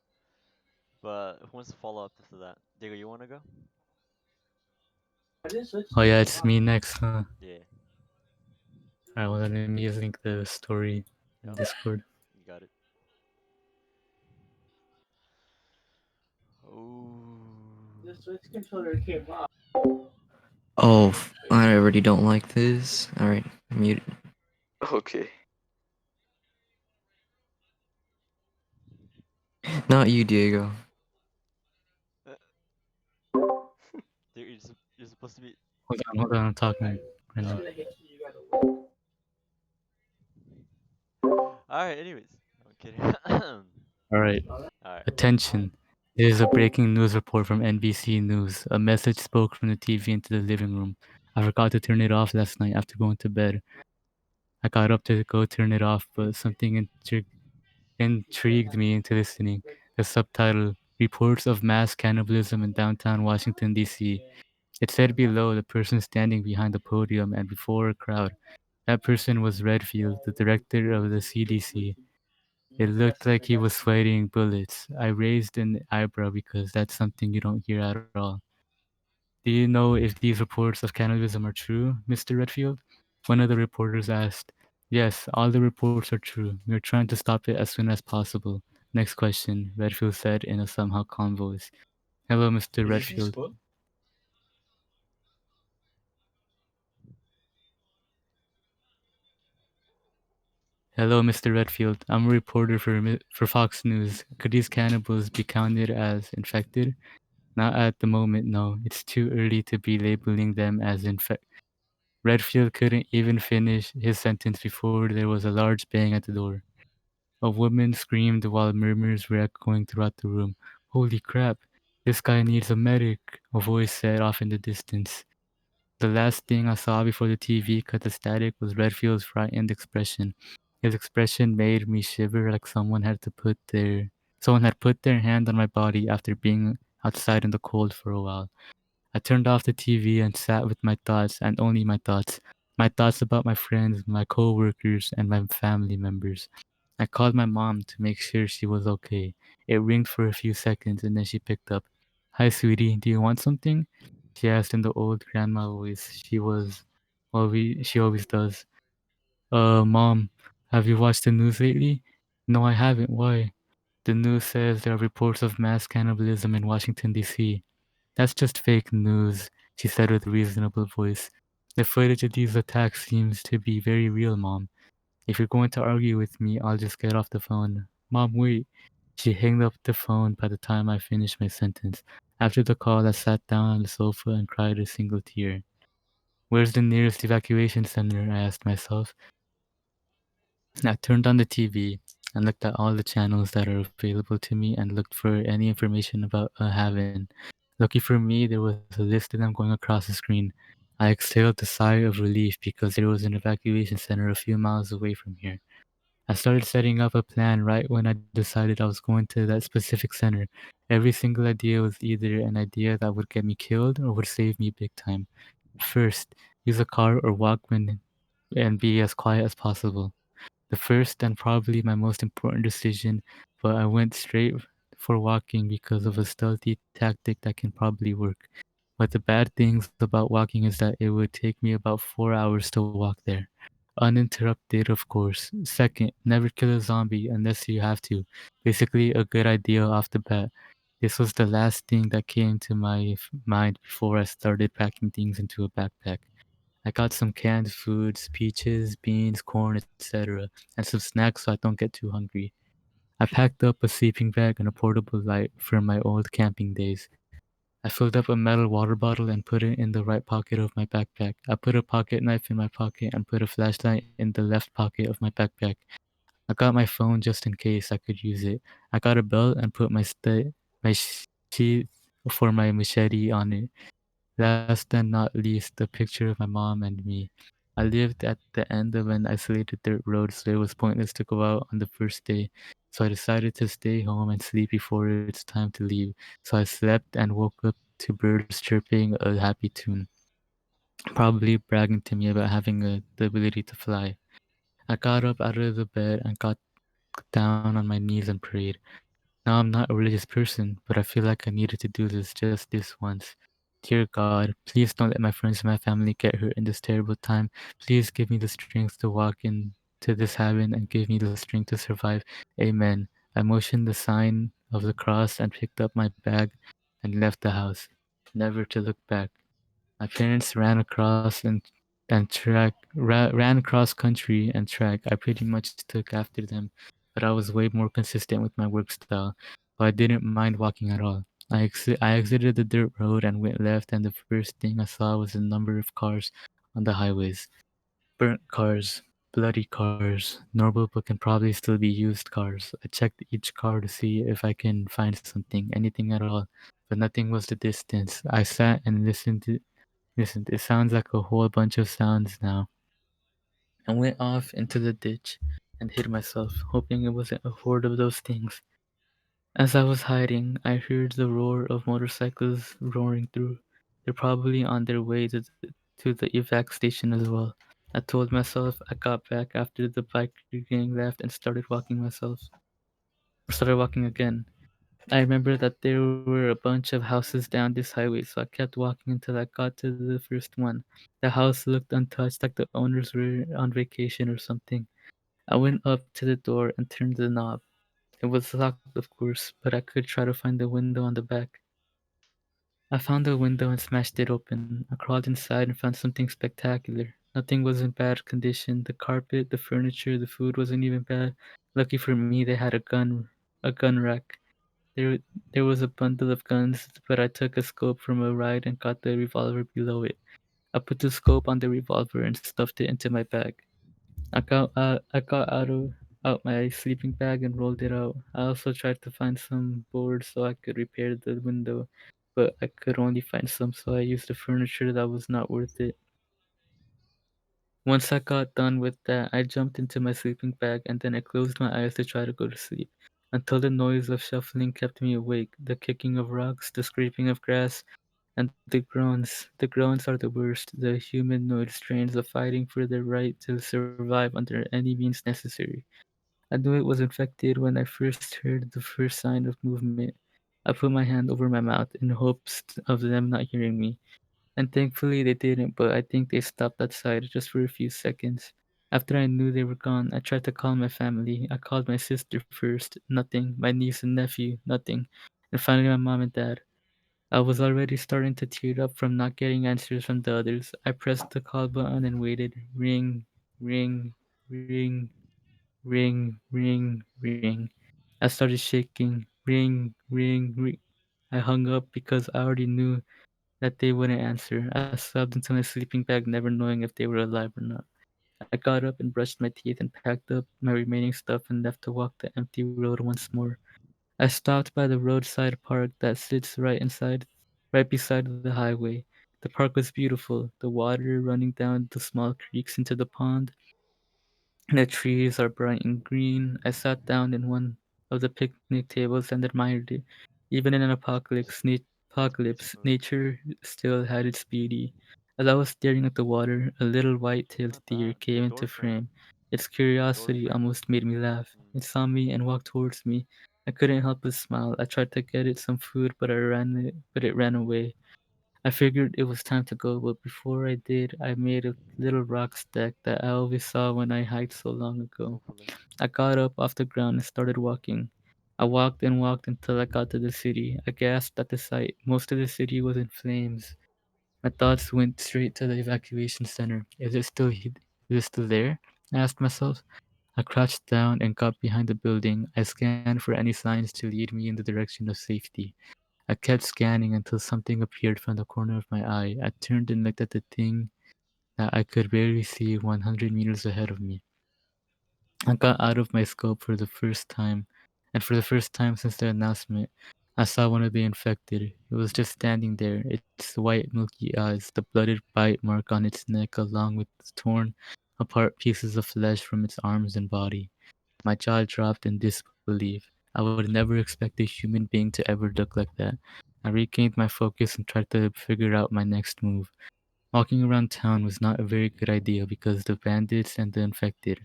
But who wants to follow up after that? Diego, you wanna go? Oh yeah, it's me next, huh? Yeah, Alright, well then let me just link the story in Yeah. Discord. you got it. Oh. Oh, I already don't like this. Alright, mute. Okay. Not you, Diego. Dude, you're supposed to be. Hold on, I'm talking right now. Alright, anyways. I'm kidding. Alright, Alright. attention. This is a breaking news report from NBC News. A message spoke from the TV into the living room. I forgot to turn it off last night after going to bed. I got up to go turn it off, but something intrigued me into listening. The subtitle, Reports of Mass Cannibalism in Downtown Washington, D.C. It said below the person standing behind the podium and before a crowd. That person was Redfield, the director of the CDC. It looked like he was sweating bullets. I raised an eyebrow because that's something you don't hear at all. Do you know if these reports of cannibalism are true, Mr. Redfield? One of the reporters asked. Yes, all the reports are true. We are trying to stop it as soon as possible. Next question, Redfield said in a somehow calm voice. Hello, Mr. Redfield. Hello, Mr. Redfield. I'm a reporter for Fox News. Could these cannibals be counted as infected? Not at the moment, no. It's too early to be labeling them as infected. Redfield couldn't even finish his sentence before there was a large bang at the door. A woman screamed while murmurs were echoing throughout the room. Holy crap, this guy needs a medic, a voice said off in the distance. The last thing I saw before the TV cut the static was Redfield's frightened expression. His expression made me shiver like someone had put their hand on my body after being outside in the cold for a while. I turned off the TV and sat with my thoughts, and only my thoughts. My thoughts about my friends, my co-workers, and my family members. I called my mom to make sure she was okay. It ringed for a few seconds and then she picked up. Hi, sweetie, do you want something? She asked in the old grandma voice she always does. Mom, have you watched the news lately? No, I haven't. Why? The news says there are reports of mass cannibalism in Washington, D.C. That's just fake news, she said with a reasonable voice. The footage of these attacks seems to be very real, Mom. If you're going to argue with me, I'll just get off the phone. Mom, wait. She hung up the phone by the time I finished my sentence. After the call, I sat down on the sofa and cried a single tear. Where's the nearest evacuation center? I asked myself. I turned on the TV and looked at all the channels that are available to me and looked for any information about a haven. Lucky for me, there was a list of them going across the screen. I exhaled a sigh of relief because there was an evacuation center a few miles away from here. I started setting up a plan right when I decided I was going to that specific center. Every single idea was either an idea that would get me killed or would save me big time. First, use a car or Walkman and be as quiet as possible. The first and probably my most important decision, but I went straight for walking because of a stealthy tactic that can probably work. But the bad things about walking is that it would take me about 4 hours to walk there. Uninterrupted, of course. Second, never kill a zombie unless you have to. Basically, a good idea off the bat. This was the last thing that came to my mind before I started packing things into a backpack. I got some canned foods, peaches, beans, corn, etc., and some snacks so I don't get too hungry. I packed up a sleeping bag and a portable light from my old camping days. I filled up a metal water bottle and put it in the right pocket of my backpack. I put a pocket knife in my pocket and put a flashlight in the left pocket of my backpack. I got my phone just in case I could use it. I got a belt and put my sheath for my machete on it. Last and not least, a picture of my mom and me. I lived at the end of an isolated dirt road, so it was pointless to go out on the first day. So I decided to stay home and sleep before it's time to leave. So I slept and woke up to birds chirping a happy tune, probably bragging to me about having the ability to fly. I got up out of the bed and got down on my knees and prayed. Now I'm not a religious person, but I feel like I needed to do this just this once. Dear God, please don't let my friends and my family get hurt in this terrible time. Please give me the strength to walk into this heaven and give me the strength to survive. Amen. I motioned the sign of the cross and picked up my bag and left the house, never to look back. My parents ran across ran across country and track. I pretty much took after them, but I was way more consistent with my work style. But I didn't mind walking at all. I exited the dirt road and went left, and the first thing I saw was a number of cars on the highways. Burnt cars, bloody cars, normal but can probably still be used cars. I checked each car to see if I can find something, anything at all, but nothing was the distance. I sat and listened. It sounds like a whole bunch of sounds now. I went off into the ditch and hid myself, hoping it wasn't a horde of those things. As I was hiding, I heard the roar of motorcycles roaring through. They're probably on their way to the evac station as well. I told myself I got back after the biker gang left and started walking again. I remember that there were a bunch of houses down this highway, so I kept walking until I got to the first one. The house looked untouched, like the owners were on vacation or something. I went up to the door and turned the knob. It was locked, of course, but I could try to find the window on the back. I found the window and smashed it open. I crawled inside and found something spectacular. Nothing was in bad condition. The carpet, the furniture, the food wasn't even bad. Lucky for me, they had a gun rack. There, there was a bundle of guns, but I took a scope from a ride and got the revolver below it. I put the scope on the revolver and stuffed it into my bag. I got out my sleeping bag and rolled it out. I also tried to find some boards so I could repair the window, but I could only find some, so I used the furniture that was not worth it. Once I got done with that, I jumped into my sleeping bag and then I closed my eyes to try to go to sleep. Until the noise of shuffling kept me awake, the kicking of rocks, the scraping of grass, and the groans. The groans are the worst, the humanoid strains of fighting for their right to survive under any means necessary. I knew it was infected when I first heard the first sign of movement. I put my hand over my mouth in hopes of them not hearing me. And thankfully they didn't, but I think they stopped outside just for a few seconds. After I knew they were gone, I tried to call my family. I called my sister first, nothing. My niece and nephew, nothing. And finally my mom and dad. I was already starting to tear up from not getting answers from the others. I pressed the call button and waited. Ring, ring, ring, ring, ring, ring. I started shaking. Ring, ring, ring. I hung up because I already knew that they wouldn't answer. I sobbed into my sleeping bag, never knowing if they were alive or not. I got up and brushed my teeth and packed up my remaining stuff and left to walk the empty road once more. I stopped by the roadside park that sits right beside the highway. The park was beautiful, the water running down the small creeks into the pond The trees are bright and green. I sat down in one of the picnic tables and admired it. Even in an apocalypse, nature still had its beauty. As I was staring at the water, a little white-tailed Not deer that. came The into door frame. frame. Its The door curiosity frame. almost made me laugh. Mm. It saw me and walked towards me. I couldn't help but smile. I tried to get it some food, but it ran away. I figured it was time to go, but before I did, I made a little rock stack that I always saw when I hiked so long ago. Hopefully. I got up off the ground and started walking. I walked and walked until I got to the city. I gasped at the sight. Most of the city was in flames. My thoughts went straight to the evacuation center. Is it still there? I asked myself. I crouched down and got behind the building. I scanned for any signs to lead me in the direction of safety. I kept scanning until something appeared from the corner of my eye. I turned and looked at the thing that I could barely see 100 meters ahead of me. I got out of my scope for the first time, and for the first time since the announcement, I saw one of the infected. It was just standing there, its white, milky eyes, the blooded bite mark on its neck, along with torn apart pieces of flesh from its arms and body. My jaw dropped in disbelief. I would never expect a human being to ever look like that. I regained my focus and tried to figure out my next move. Walking around town was not a very good idea because the bandits and the infected.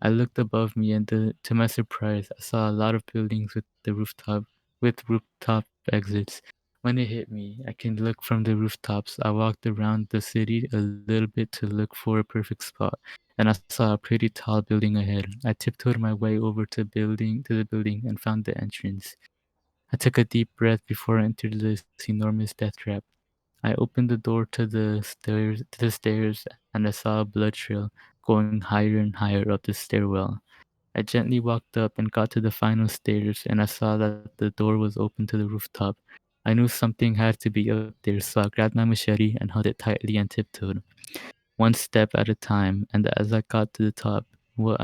I looked above me and to my surprise, I saw a lot of buildings with rooftop exits. When it hit me, I can look from the rooftops. I walked around the city a little bit to look for a perfect spot, and I saw a pretty tall building ahead. I tiptoed my way over to the building and found the entrance. I took a deep breath before I entered this enormous death trap. I opened the door to the stairs and I saw a blood trail going higher and higher up the stairwell. I gently walked up and got to the final stairs and I saw that the door was open to the rooftop. I knew something had to be up there, so I grabbed my machete and held it tightly and tiptoed, one step at a time, and as I got to the top, what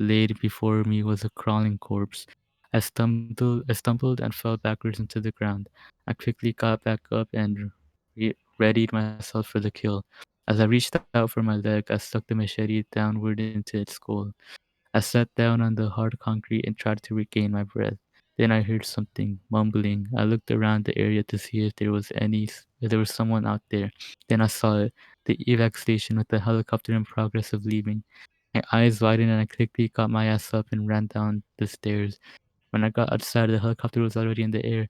laid before me was a crawling corpse. I stumbled and fell backwards into the ground. I quickly got back up and readied myself for the kill. As I reached out for my leg, I stuck the machete downward into its skull. I sat down on the hard concrete and tried to regain my breath. Then I heard something mumbling. I looked around the area to see if there was someone out there. Then I saw it, the evac station with the helicopter in progress of leaving. My eyes widened and I quickly got my ass up and ran down the stairs. When I got outside, the helicopter was already in the air.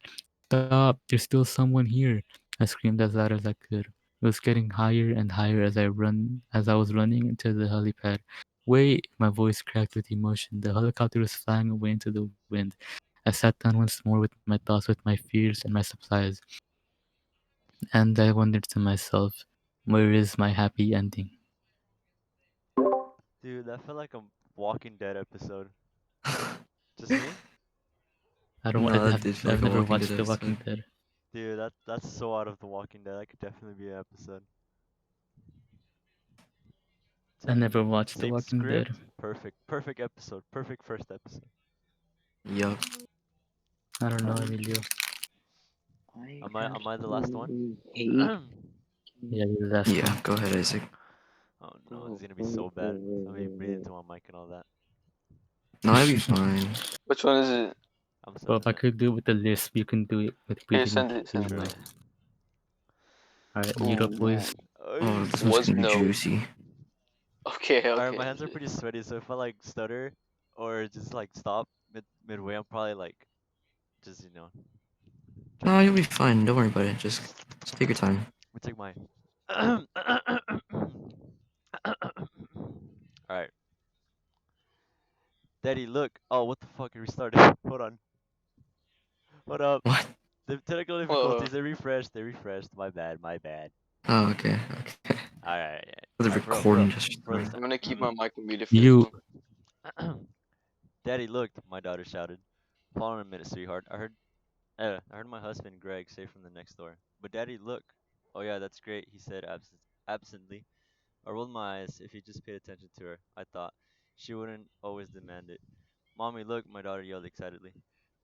Stop! There's still someone here! I screamed as loud as I could. It was getting higher and higher as I was running into the helipad. Wait! My voice cracked with emotion. The helicopter was flying away into the wind. I sat down once more with my thoughts, with my fears and my supplies, and I wondered to myself, where is my happy ending? Dude, that felt like a Walking Dead episode. Just me? No, that did feel I've like a never Walking Dead watched The Walking episode. Dead. Dude, that's so out of The Walking Dead. That could definitely be an episode. I never Same watched The same Walking Dead. script. Perfect episode. Perfect first episode. Yup. I don't know, Um, Emilio. I Am I the last one? absolutely hate. Oh Yeah, you're the last Yeah, one. go ahead, Isaac. no, it's gonna be so bad. Let me breathe into my mic and all that. No, I'll be fine. Which one is it? I'm Well, sending if I it. could do it with the lisp, you can do it with Here, breathing into send your it to True. me. mic. Alright, mute Oh up, no. boys. Oh, Oy. this one's Was gonna be no. juicy. Okay, Alright, okay. my hands are pretty sweaty, so if I like stutter or just like stop midway, I'm probably like just trying No, to you'll be think. fine. Don't worry about it. Just take your time. Let me take my. Alright, Daddy, look. Oh, what the fuck? It restarted. Hold on. Hold up. What? The technical Uh, difficulties. They refreshed. They refreshed. My bad. My bad. Oh, okay. Okay. Alright. The Alright. For real. recording just For real started. this I'm gonna keep my time. mic muted for this You. one. Daddy, look. My daughter shouted. Hold on a minute, sweetheart. I heard my husband Greg say from the next door. But Daddy, look. Oh yeah, that's great. He said absently. I rolled my eyes. If he just paid attention to her, I thought she wouldn't always demand it. Mommy, look! My daughter yelled excitedly.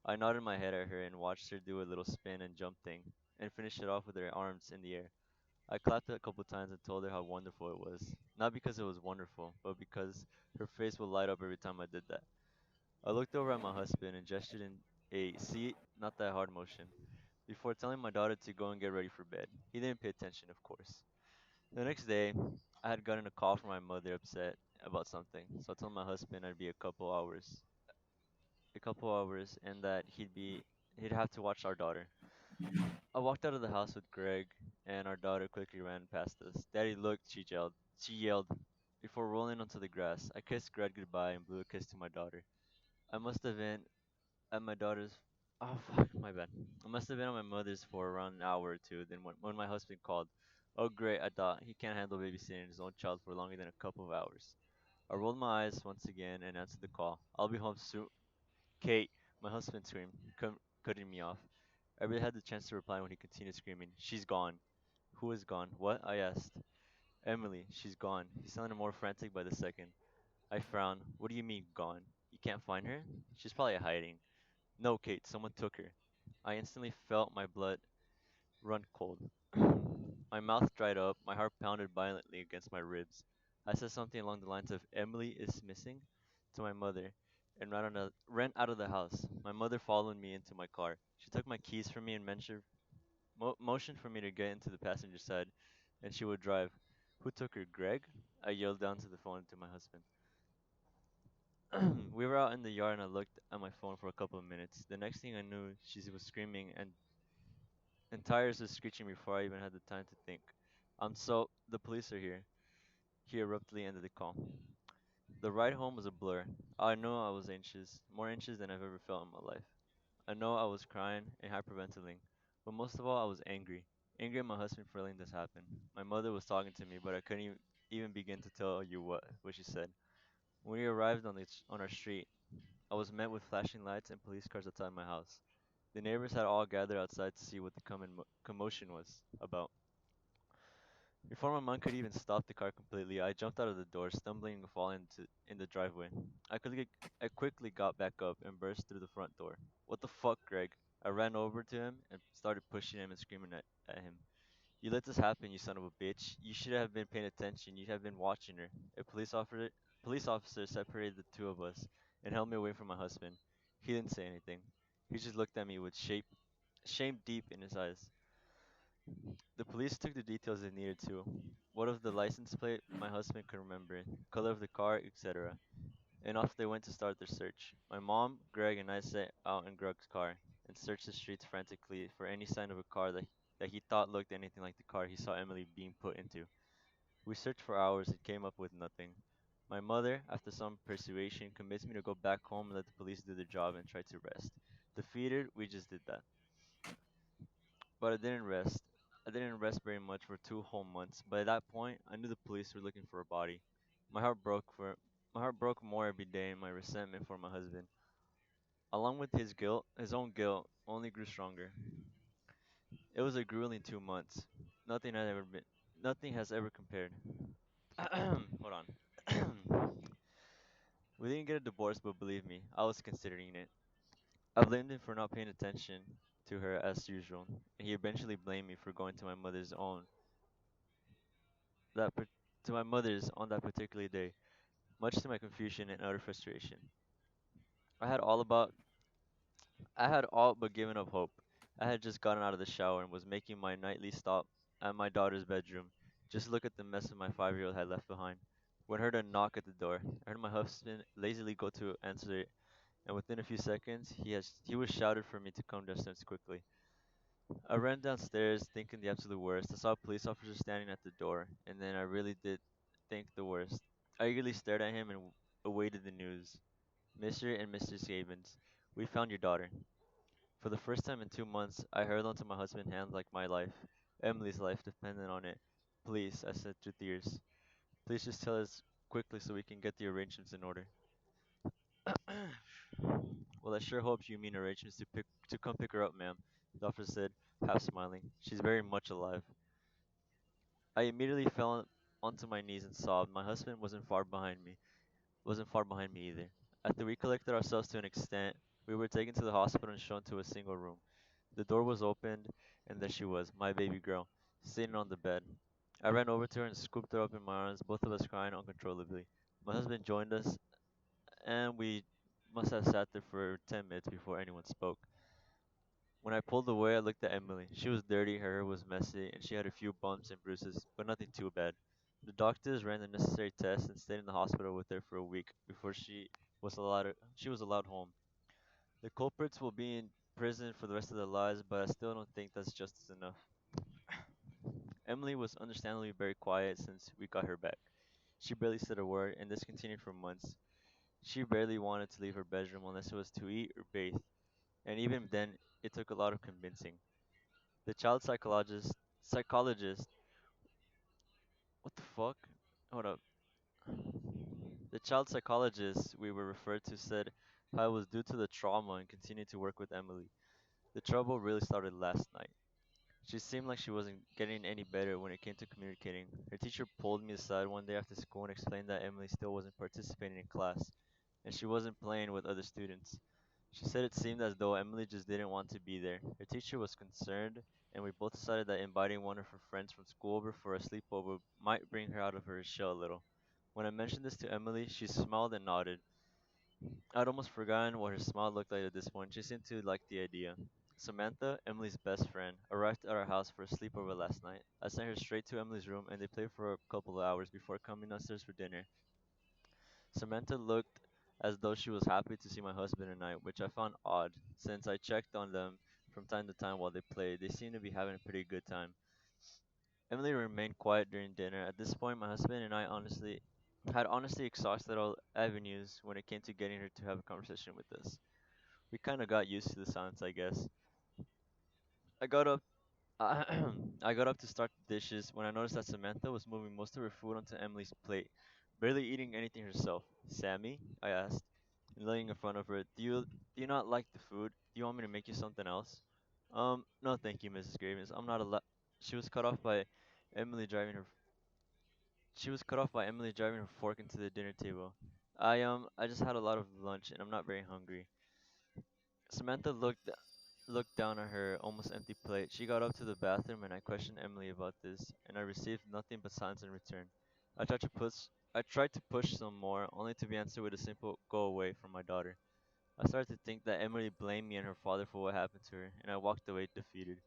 I nodded my head at her and watched her do a little spin and jump thing, and finish it off with her arms in the air. I clapped it a couple times and told her how wonderful it was. Not because it was wonderful, but because her face would light up every time I did that. I looked over at my husband and gestured in a see, not that hard motion, before telling my daughter to go and get ready for bed. He didn't pay attention, of course. The next day, I had gotten a call from my mother upset about something, so I told my husband I'd be a couple hours, and that he'd have to watch our daughter. I walked out of the house with Greg, and our daughter quickly ran past us. Daddy looked, she yelled, before rolling onto the grass. I kissed Greg goodbye and blew a kiss to my daughter. I must have been at my daughter's. Oh fuck, my bad. I must have been at my mother's for around an hour or two. Then when my husband called, oh great, I thought he can't handle babysitting his own child for longer than a couple of hours. I rolled my eyes once again and answered the call. I'll be home soon. Kate, my husband screamed, cutting me off. I barely had the chance to reply when he continued screaming. She's gone. Who is gone? What? I asked. Emily, she's gone. He sounded more frantic by the second. I frowned. What do you mean, gone? You can't find her? She's probably hiding. No, Kate, someone took her. I instantly felt my blood run cold. My mouth dried up, my heart pounded violently against my ribs. I said something along the lines of Emily is missing to my mother and ran out of the house. My mother followed me into my car. She took my keys from me and motioned for me to get into the passenger side and she would drive. Who took her, Greg? I yelled down to the phone to my husband. We were out in the yard and I looked at my phone for a couple of minutes. The next thing I knew, she was screaming and tires were screeching before I even had the time to think. The police are here. He abruptly ended the call. The ride home was a blur. I know I was anxious, more anxious than I've ever felt in my life. I know I was crying and hyperventilating, but most of all, I was angry. Angry at my husband for letting this happen. My mother was talking to me, but I couldn't even begin to tell you what she said. When we arrived on our street, I was met with flashing lights and police cars outside my house. The neighbors had all gathered outside to see what the commotion was about. Before my mom could even stop the car completely, I jumped out of the door, stumbling and falling in the driveway. I quickly got back up and burst through the front door. What the fuck, Greg? I ran over to him and started pushing him and screaming at him. You let this happen, you son of a bitch. You should have been paying attention. You have been watching her. A police officer separated the two of us and held me away from my husband. He didn't say anything. He just looked at me with shame deep in his eyes. The police took the details they needed to. What of the license plate my husband could remember, color of the car, etc. And off they went to start their search. My mom, Greg, and I sat out in Greg's car and searched the streets frantically for any sign of a car that he thought looked anything like the car he saw Emily being put into. We searched for hours and came up with nothing. My mother, after some persuasion, convinced me to go back home and let the police do their job and try to rest. Defeated, we just did that. But I didn't rest. I didn't rest very much for 2 whole months. By that point, I knew the police were looking for a body. My heart broke for my heart broke more every day, and my resentment for my husband, along with his own guilt, only grew stronger. It was a grueling 2 months. Nothing had ever been. Nothing has ever compared. Hold on. We didn't get a divorce, but believe me, I was considering it. I blamed him for not paying attention to her as usual, and he eventually blamed me for going that par- to my mother's on that particular day, much to my confusion and utter frustration. I had all about I had all but given up hope. I had just gotten out of the shower and was making my nightly stop at my daughter's bedroom. Just look at the mess my 5-year-old had left behind. When I heard a knock at the door, I heard my husband lazily go to answer it, and within a few seconds, he was shouted for me to come downstairs quickly. I ran downstairs thinking the absolute worst. I saw a police officer standing at the door, and then I really did think the worst. I eagerly stared at him and awaited the news. Mr. and Mrs. Havens, we found your daughter. For the first time in 2 months, I held onto my husband's hand like my life, Emily's life, depended on it. Please, I said through tears. Please just tell us quickly so we can get the arrangements in order. Well, I sure hope you mean arrangements to come pick her up, ma'am, the officer said, half smiling. She's very much alive. I immediately fell onto my knees and sobbed. My husband wasn't far behind me either. After we collected ourselves to an extent, we were taken to the hospital and shown to a single room. The door was opened, and there she was, my baby girl. sitting on the bed. I ran over to her and scooped her up in my arms, both of us crying uncontrollably. My husband joined us, and we must have sat there for 10 minutes before anyone spoke. When I pulled away, I looked at Emily. She was dirty, her hair was messy, and she had a few bumps and bruises, but nothing too bad. The doctors ran the necessary tests and stayed in the hospital with her for a week before she was allowed home. The culprits will be in prison for the rest of their lives, but I still don't think that's justice enough. Emily was understandably very quiet since we got her back. She barely said a word, and this continued for months. She barely wanted to leave her bedroom unless it was to eat or bathe, and even then, it took a lot of convincing. The child psychologist, what the fuck? Hold up. The child psychologist we were referred to said how it was due to the trauma and continued to work with Emily. The trouble really started last night. She seemed like she wasn't getting any better when it came to communicating. Her teacher pulled me aside one day after school and explained that Emily still wasn't participating in class, and she wasn't playing with other students. She said it seemed as though Emily just didn't want to be there. Her teacher was concerned, and we both decided that inviting one of her friends from school over for a sleepover might bring her out of her shell a little. When I mentioned this to Emily, she smiled and nodded. I'd almost forgotten what her smile looked like at this point. She seemed to like the idea. Samantha, Emily's best friend, arrived at our house for a sleepover last night. I sent her straight to Emily's room and they played for a couple of hours before coming downstairs for dinner. Samantha looked as though she was happy to see my husband and I, which I found odd, since I checked on them from time to time while they played. They seemed to be having a pretty good time. Emily remained quiet during dinner. At this point, my husband and I honestly exhausted all avenues when it came to getting her to have a conversation with us. We kind of got used to the silence, I guess. I got up I got up to start the dishes when I noticed that Samantha was moving most of her food onto Emily's plate, barely eating anything herself. Sammy, I asked, laying in front of her, do you not like the food? Do you want me to make you something else? No, thank you, Mrs. Gravens. I'm not allowed. She was cut off by Emily driving her. She was cut off by Emily driving her fork into the dinner table. I just had a lot of lunch and I'm not very hungry. Samantha looked down at her almost empty plate. She got up to the bathroom and I questioned Emily about this, and I received nothing but silence in return. I tried to push some more, only to be answered with a simple go away from my daughter. I started to think that Emily blamed me and her father for what happened to her, and I walked away defeated.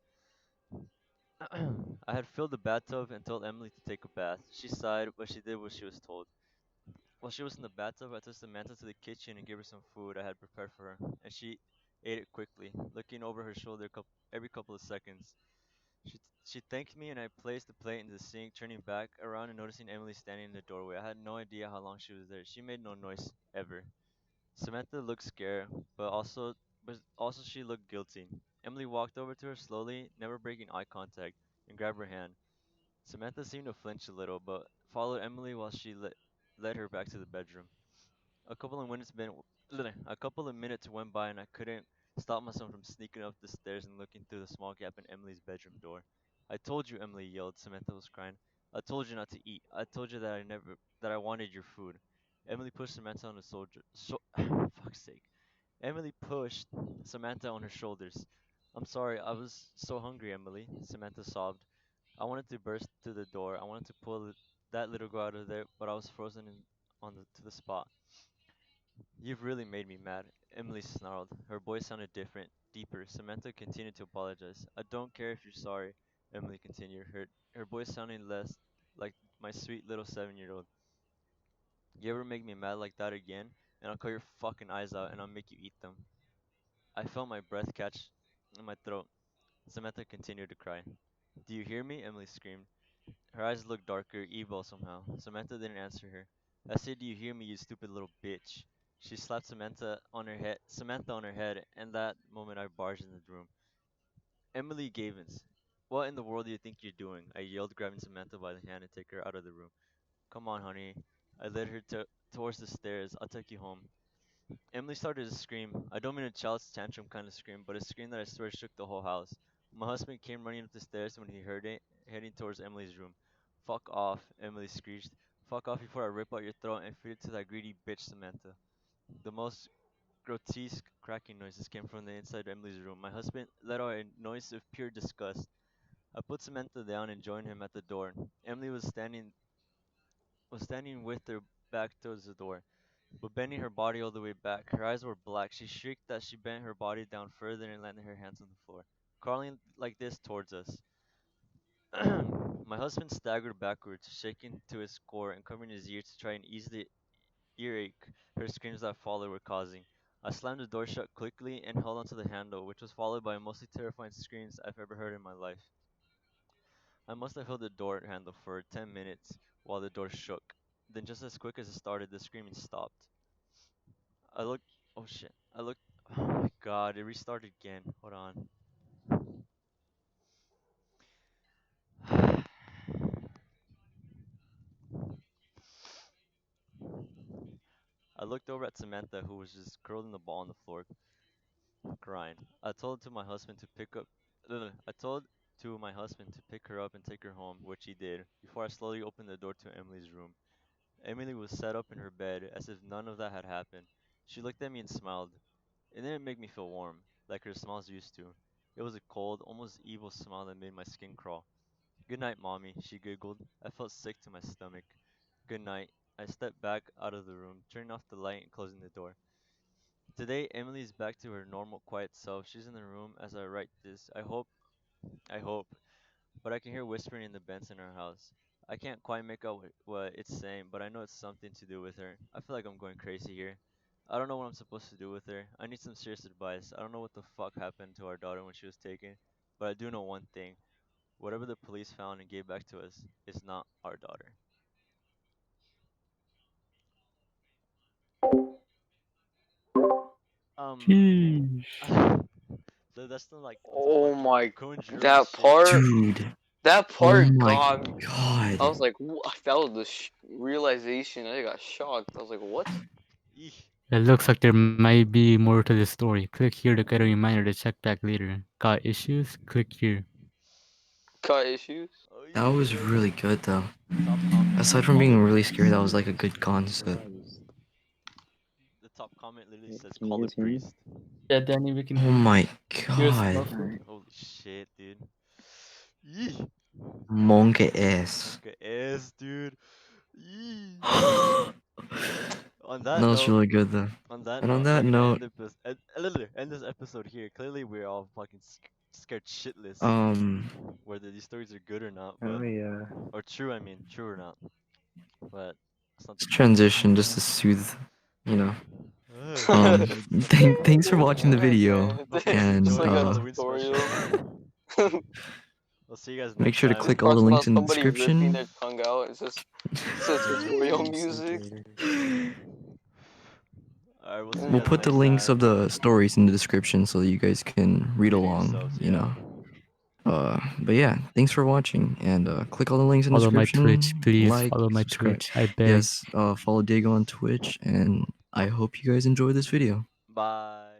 I had filled the bathtub and told Emily to take a bath. She sighed, but she did what she was told. While she was in the bathtub, I took Samantha to the kitchen and gave her some food I had prepared for her, and she ate it quickly, looking over her shoulder every couple of seconds. She thanked me, and I placed the plate in the sink, turning back around and noticing Emily standing in the doorway. I had no idea how long she was there. She made no noise ever. Samantha looked scared, but also she looked guilty. Emily walked over to her slowly, never breaking eye contact, and grabbed her hand. Samantha seemed to flinch a little, but followed Emily while she led her back to the bedroom. A couple of minutes been a couple of minutes went by and I couldn't stop myself from sneaking up the stairs and looking through the small gap in Emily's bedroom door. I told you, Emily yelled. Samantha was crying. I told you not to eat. I told you that I wanted your food. Emily pushed Samantha on the soldier. Fuck's sake. Emily pushed Samantha on her shoulders. I'm sorry, I was so hungry, Emily. Samantha sobbed. I wanted to burst through the door. I wanted to pull that little girl out of there, but I was frozen to the spot. You've really made me mad, Emily snarled. Her voice sounded different, deeper. Samantha continued to apologize. I don't care if you're sorry, Emily continued, her voice sounding less like my sweet little 7-year-old. You ever make me mad like that again, and I'll cut your fucking eyes out and I'll make you eat them. I felt my breath catch in my throat. Samantha continued to cry. Do you hear me? Emily screamed. Her eyes looked darker, evil somehow. Samantha didn't answer her. I said, do you hear me, you stupid little bitch? She slapped Samantha on her head, and that moment I barged in the room. Emily Gavins, what in the world do you think you're doing? I yelled, grabbing Samantha by the hand and take her out of the room. Come on, honey. I led her towards the stairs. I'll take you home. Emily started to scream. I don't mean a child's tantrum kind of scream, but a scream that I swear shook the whole house. My husband came running up the stairs when he heard it, heading towards Emily's room. Fuck off, Emily screeched. Fuck off before I rip out your throat and feed it to that greedy bitch, Samantha. The most grotesque cracking noises came from the inside of Emily's room. My husband let out a noise of pure disgust. I put Samantha down and joined him at the door. Emily was standing with her back towards the door, but bending her body all the way back. Her eyes were black. She shrieked as she bent her body down further and landed her hands on the floor, crawling like this towards us. My husband staggered backwards, shaking to his core and covering his ears to try and ease the earache her screams that followed were causing. I slammed the door shut quickly and held onto the handle, which was followed by mostly terrifying screams I've ever heard in my life. I must have held the door handle for 10 minutes while the door shook. Then, just as quick as it started, the screaming stopped. I looked. Oh shit. I looked. Oh my god, it restarted again. Hold on. I looked over at Samantha, who was just curled in the ball on the floor, crying. I told my husband to pick her up and take her home, which he did, before I slowly opened the door to Emily's room. Emily was sat up in her bed, as if none of that had happened. She looked at me and smiled. It didn't make me feel warm, like her smiles used to. It was a cold, almost evil smile that made my skin crawl. "Good night, Mommy," she giggled. I felt sick to my stomach. "Good night." I stepped back out of the room, turning off the light and closing the door. Today, Emily's back to her normal, quiet self. She's in the room as I write this. I hope, but I can hear whispering in the vents in our house. I can't quite make out what it's saying, but I know it's something to do with her. I feel like I'm going crazy here. I don't know what I'm supposed to do with her. I need some serious advice. I don't know what the fuck happened to our daughter when she was taken, but I do know one thing. Whatever the police found and gave back to us is not our daughter. Sheesh. So that's the like the Oh fucking my, Conjuring that shit. part, Dude. that Oh part my got me. god. I was like, that was the realization. I got shocked. I was like, what? Eek. It looks like there might be more to the story. Click here to get a reminder to check back later. Got issues? Click here. Got issues? Oh, That was yeah. really good though. Top comment. Aside from being really scary, that was like a good concept. The top comment literally says Can you call the guys hear me? priest. Yeah, Danny, we can Oh hear you. my Here's god. Alright. Holy shit, dude. Yee. Monkey ass. Okay, ass, dude. Yee. That On that was note, really good though. on that And on note, that we're gonna note, end this episode here. Clearly, we're all fucking scared shitless whether these stories are good or not, Oh but yeah. or true. I mean, true or not. But that's not let's the point. transition just to soothe, you know. Ugh. Thanks for watching the God video, damn it. Hope you guys and It's enjoyed like the a Halloween tutorial. special. We'll see you guys make next sure to time. click all the Talks links about in the somebody ripping description. their tongue out. It's just tutorial music. Alright, we'll see you We'll guys put the next links time. of the stories in the description so that you guys can read Read it along, yourselves, you yeah. know. But yeah, thanks for watching, and click all the links in the Follow my description. Twitch, please. Like, Follow my subscribe. Twitch. I beg. Yes, follow Diego on Twitch, and I hope you guys enjoy this video. Bye.